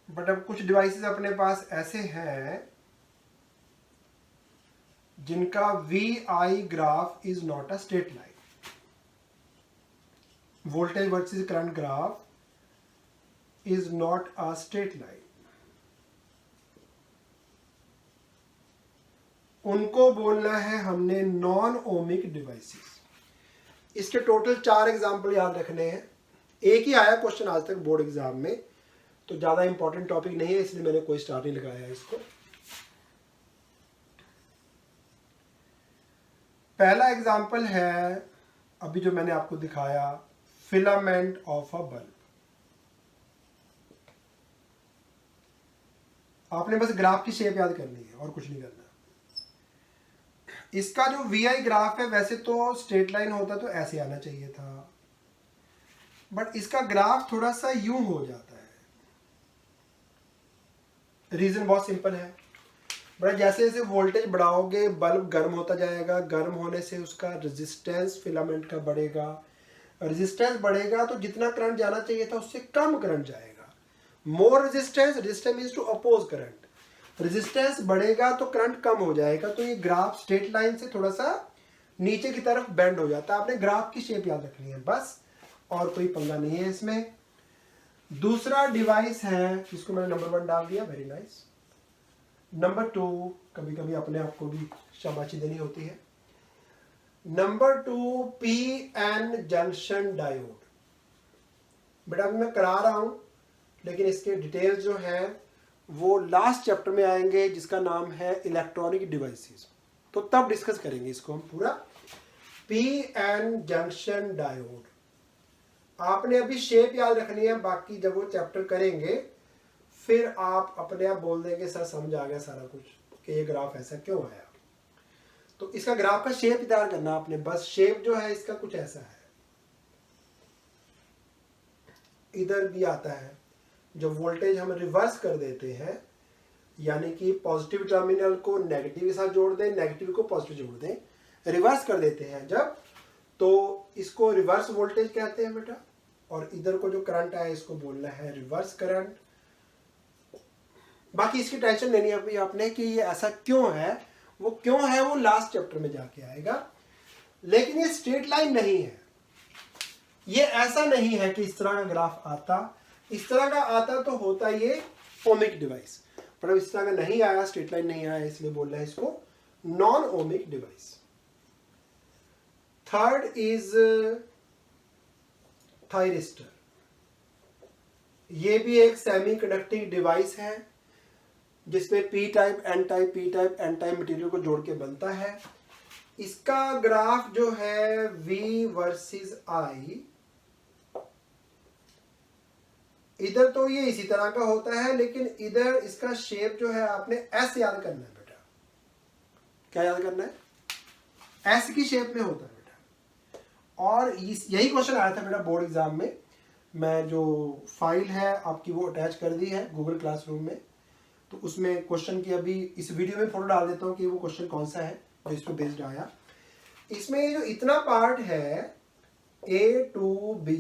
बट अब कुछ डिवाइसेस अपने पास ऐसे हैं जिनका VI graph is not a straight line. Voltage versus current graph is not a straight line, उनको बोलना है हमने नॉन ओमिक डिवाइसेस। इसके टोटल 4 एग्जाम्पल याद रखने हैं। एक ही आया क्वेश्चन आज तक बोर्ड एग्जाम में, तो ज्यादा इंपॉर्टेंट टॉपिक नहीं है, इसलिए मैंने कोई स्टार नहीं लगाया है इसको। पहला एग्जाम्पल है अभी जो मैंने आपको दिखाया, फिलामेंट ऑफ अ बल्ब। आपने बस ग्राफ की शेप याद करनी है और कुछ नहीं करना। इसका जो VI ग्राफ है वैसे तो स्ट्रेट लाइन होता तो ऐसे आना चाहिए था, बट इसका ग्राफ थोड़ा सा यूं हो जाता है। रीजन बहुत सिंपल है, बट जैसे जैसे वोल्टेज बढ़ाओगे बल्ब गर्म होता जाएगा, गर्म होने से उसका रेजिस्टेंस फिलामेंट का बढ़ेगा, रेजिस्टेंस बढ़ेगा तो जितना करंट जाना चाहिए था उससे कम करंट जाएगा। More resistance, resistance means to oppose current, resistance बढ़ेगा तो करंट कम हो जाएगा। तो ये ग्राफ स्ट्रेट लाइन से थोड़ा सा नीचे की तरफ बेंड हो जाता है। आपने ग्राफ की शेप याद रखनी है बस, और कोई पंगा नहीं है इसमें। दूसरा डिवाइस है जिसको मैंने नंबर 1 डाल दिया, वेरी नाइस। नंबर 2, कभी कभी अपने आप को भी शाबाशी देनी होती है। Number 2, PN junction diode. बेटा अभी मैं करा रहा हूं, लेकिन इसके डिटेल्स जो है वो लास्ट चैप्टर में आएंगे, जिसका नाम है इलेक्ट्रॉनिक डिवाइसेस। तो तब डिस्कस करेंगे इसको हम पूरा। पी एन जंक्शन डायोड, आपने अभी शेप याद रखनी है, बाकी जब वो चैप्टर करेंगे फिर आप अपने आप बोल देंगे सर समझ आ गया सारा कुछ कि ये ग्राफ ऐसा क्यों आया। तो इसका ग्राफ का शेप तैयार करना आपने, बस शेप जो है इसका कुछ ऐसा है, इधर भी आता है। जो वोल्टेज हम रिवर्स कर देते हैं, यानी कि पॉजिटिव टर्मिनल को नेगेटिव के साथ जोड़ दें, नेगेटिव को पॉजिटिव जोड़ दें, रिवर्स कर देते हैं जब, तो इसको रिवर्स वोल्टेज कहते हैं बेटा। और इधर को जो करंट आया इसको बोलना है रिवर्स करंट। बाकी इसकी टेंशन लेनी है अभी आपने कि ये ऐसा क्यों है, वो क्यों है वो लास्ट चैप्टर में जाके आएगा। लेकिन ये स्ट्रेट लाइन नहीं है, ये ऐसा नहीं है कि इस तरह का ग्राफ आता, इस तरह का आता तो होता ये ओमिक डिवाइस, पर अब इस तरह का नहीं आया, स्ट्रेट लाइन नहीं आया, इसलिए बोल रहे हैं इसको non ohmic device. Third is thyristor, ये भी एक सेमी कंडक्टिंग डिवाइस है जिसमें P type N type P type N type material को जोड़ के बनता है। इसका ग्राफ जो है V वर्सेस I, इधर तो ये इसी तरह का होता है, लेकिन इधर इसका शेप जो है आपने S याद करना है बेटा। क्या याद करना है? S की शेप में होता है बेटा। और यही क्वेश्चन आया था बेटा बोर्ड एग्जाम में। मैं जो फाइल है आपकी वो अटैच कर दी है गूगल क्लासरूम में, तो उसमें क्वेश्चन की अभी इस वीडियो में फोटो डाल देता हूँ कि वो क्वेश्चन कौन सा है जो इस पर बेस्ड आया। इसमें जो इतना पार्ट है A to B,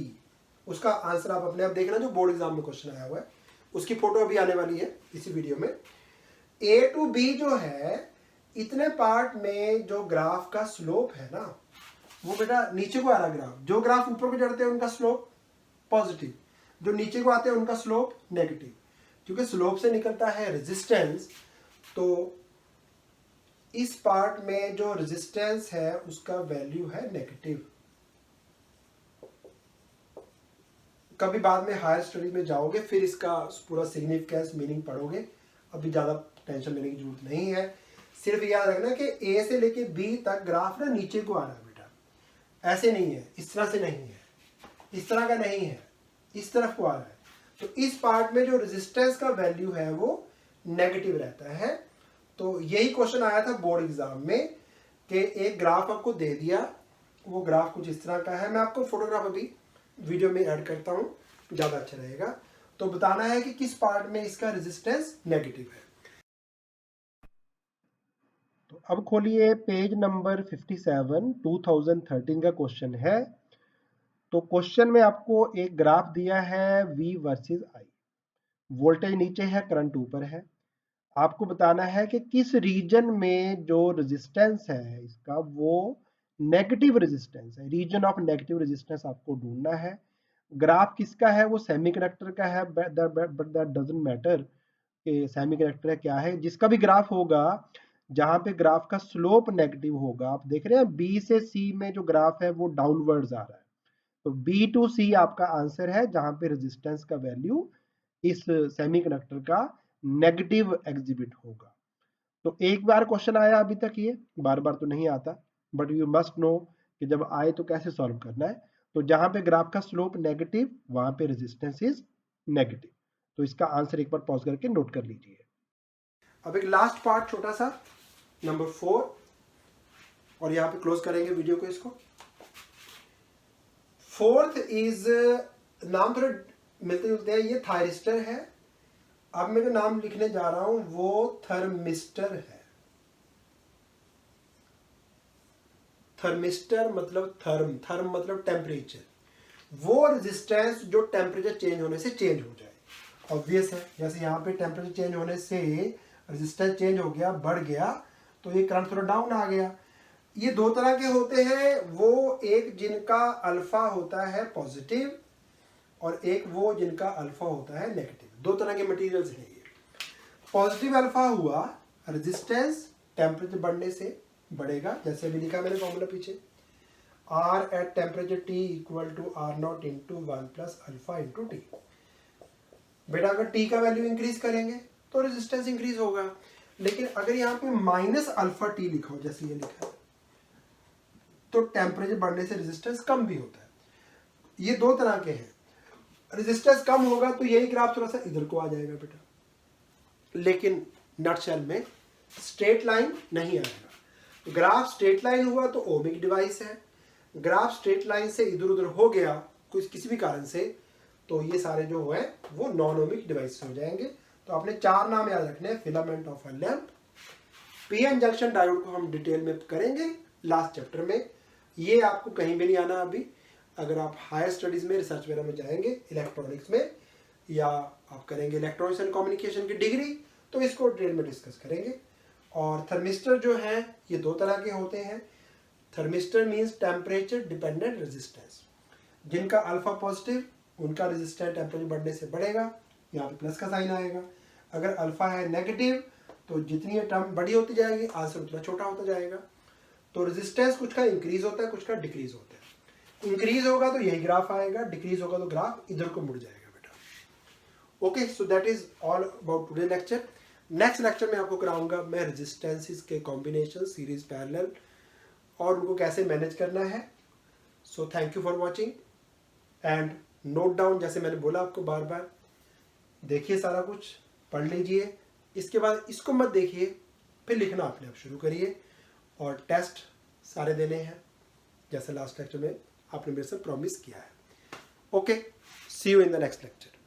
उसका आंसर आप अपने आप देखना, जो बोर्ड एग्जाम में क्वेश्चन आया हुआ है उसकी फोटो अभी आने वाली है इसी वीडियो में। A to B जो है, इतने पार्ट में जो ग्राफ का स्लोप है ना, वो बेटा नीचे को आ रहा ग्राफ, जो ग्राफ ऊपर को चढ़ते हैं उनका स्लोप पॉजिटिव, जो नीचे को आते हैं उनका स्लोप नेगेटिव। क्योंकि स्लोप से निकलता है रेजिस्टेंस, तो इस पार्ट में जो रेजिस्टेंस है उसका वैल्यू है नेगेटिव। कभी बाद में हायर स्टडी में जाओगे फिर इसका पूरा सिग्निफिकेंस मीनिंग पढ़ोगे, अभी ज़्यादा टेंशन लेने की जरूरत नहीं है। सिर्फ याद रखना कि A से लेके B तक ग्राफ ना नीचे को आ रहा है बेटा, ऐसे नहीं है, इस तरह से नहीं है, इस तरह का नहीं है, इस तरफ को आ रहा है। तो इस पार्ट में जो रेजिस्टेंस का वैल्यू है वो नेगेटिव रहता है। तो यही क्वेश्चन आया था बोर्ड एग्जाम में कि एक ग्राफ आपको दे दिया, वो ग्राफ कुछ इस तरह का है। मैं आपको फोटोग्राफ अभी वीडियो में ऐड करता हूँ, ज़्यादा अच्छा रहेगा। तो बताना है कि किस पार्ट में इसका रेजिस्टेंस नेगेटिव है। तो अब खोलिए पेज नंबर 57, 2013 का क्वेश्चन है। तो क्वेश्चन में आपको एक ग्राफ दिया है V वर्सेस I, वोल्टेज नीचे है, करंट ऊपर है। आपको बताना है कि किस रीजन में जो रेजिस्टेंस है इसका वो नेगेटिव रेजिस्टेंस है, रीजन ऑफ नेगेटिव रेजिस्टेंस आपको ढूंढना है। ग्राफ किसका है? वो सेमीकंडक्टर का है, बट दैट डजंट मैटर कि सेमीकंडक्टर क्या है। जिसका भी ग्राफ होगा जहां पे ग्राफ का स्लोप नेगेटिव होगा, आप देख रहे हैं बी से सी में जो ग्राफ है वो डाउनवर्ड्स आ रहा है, तो बी टू सी आपका आंसर है जहां पे रेजिस्टेंस का वैल्यू इस सेमीकंडक्टर का नेगेटिव एग्जिबिट होगा। तो एक बार क्वेश्चन आया अभी तक, ये बार बार तो नहीं आता, बट यू मस्ट नो कि जब आए तो कैसे सॉल्व करना है। तो जहां पे ग्राफ का स्लोप नेगेटिव वहां पे रेजिस्टेंस इज नेगेटिव। तो इसका आंसर एक बार पॉज करके नोट कर लीजिए। अब एक लास्ट पार्ट छोटा सा, नंबर 4, और यहाँ पे क्लोज करेंगे वीडियो को इसको। फोर्थ इज, नाम थोड़े मिलते जुलते हैं, ये थायरिस्टर है। अब मैं जो नाम लिखने जा रहा हूं वो थर्मिस्टर है। थर्मिस्टर मतलब थर्म, थर्म मतलब टेम्परेचर, वो रेजिस्टेंस जो टेम्परेचर चेंज होने से चेंज हो जाए। ऑब्वियस है, जैसे यहाँ पे टेम्परेचर चेंज होने से रेजिस्टेंस चेंज हो गया, बढ़ गया, तो ये करंट थोड़ा डाउन आ गया। ये दो तरह के होते हैं, वो एक जिनका अल्फा होता है पॉजिटिव और एक वो जिनका अल्फा होता है नेगेटिव। दो तरह के मटेरियल्स हैं ये। पॉजिटिव अल्फा हुआ, रेजिस्टेंस टेम्परेचर बढ़ने से बढ़ेगा, जैसे अभी लिखा मैंने फॉर्मूला पीछे, R at temperature T equal to R0 into 1 plus alpha into T। बेटा अगर T का वैल्यू इंक्रीज करेंगे तो रेजिस्टेंस इंक्रीज होगा, लेकिन अगर यहाँ पे माइनस अल्फा टी लिखा हो जैसे ये लिखा है तो टेम्परेचर बढ़ने से रेजिस्टेंस कम भी होता है। ये दो तरह के हैं, रेजिस्टेंस कम होगा तो यही ग्राफ थोड़ा सा इधर को आ जाएगा बेटा, लेकिन नटशेल में स्ट्रेट लाइन नहीं आएगा। ग्राफ स्ट्रेट लाइन हुआ तो ओमिक डिवाइस है, ग्राफ स्ट्रेट लाइन से इधर उधर हो गया कुछ किसी भी कारण से तो ये सारे जो है वो नॉन ओमिक डिवाइस हो जाएंगे। तो आपने 4 नाम याद रखने हैं, filament of a lamp, PN junction diode को हम डिटेल में करेंगे लास्ट चैप्टर में, ये आपको कहीं भी नहीं आना अभी। अगर आप हायर स्टडीज में रिसर्च वगैरह में जाएंगे इलेक्ट्रॉनिक्स में या आप करेंगे इलेक्ट्रॉनिक्स एंड कम्युनिकेशन की डिग्री तो इसको डिटेल में डिस्कस करेंगे। और थर्मिस्टर जो है ये 2 तरह के होते हैं। Thermistor means temperature dependent resistance, जिनका अल्फा पॉजिटिव उनका रेजिस्टेंस टेम्परेचर बढ़ने से बढ़ेगा, यहाँ पे प्लस का साइन आएगा। अगर अल्फा है नेगेटिव तो जितनी ये टर्म बड़ी होती जाएगी आंसर उतना छोटा होता जाएगा। तो रेजिस्टेंस कुछ का इंक्रीज होता है कुछ का डिक्रीज होता है। इंक्रीज होगा तो यही ग्राफ आएगा, डिक्रीज होगा तो ग्राफ इधर को मुड़ जाएगा बेटा। Okay, so that is all about today lecture. Next lecture में आपको कराऊंगा मैं रेजिस्टेंसेस के कॉम्बिनेशन सीरीज पैरेलल और उनको कैसे मैनेज करना है। So thank you for watching and note down, जैसे मैंने बोला आपको बार बार, देखिए सारा कुछ पढ़ लीजिए, इसके बाद इसको मत देखिए, फिर लिखना अपने आप शुरू करिए और टेस्ट सारे देने हैं जैसे लास्ट लेक्चर में आपने मेरे से प्रॉमिस किया है। Okay, see you in the next lecture.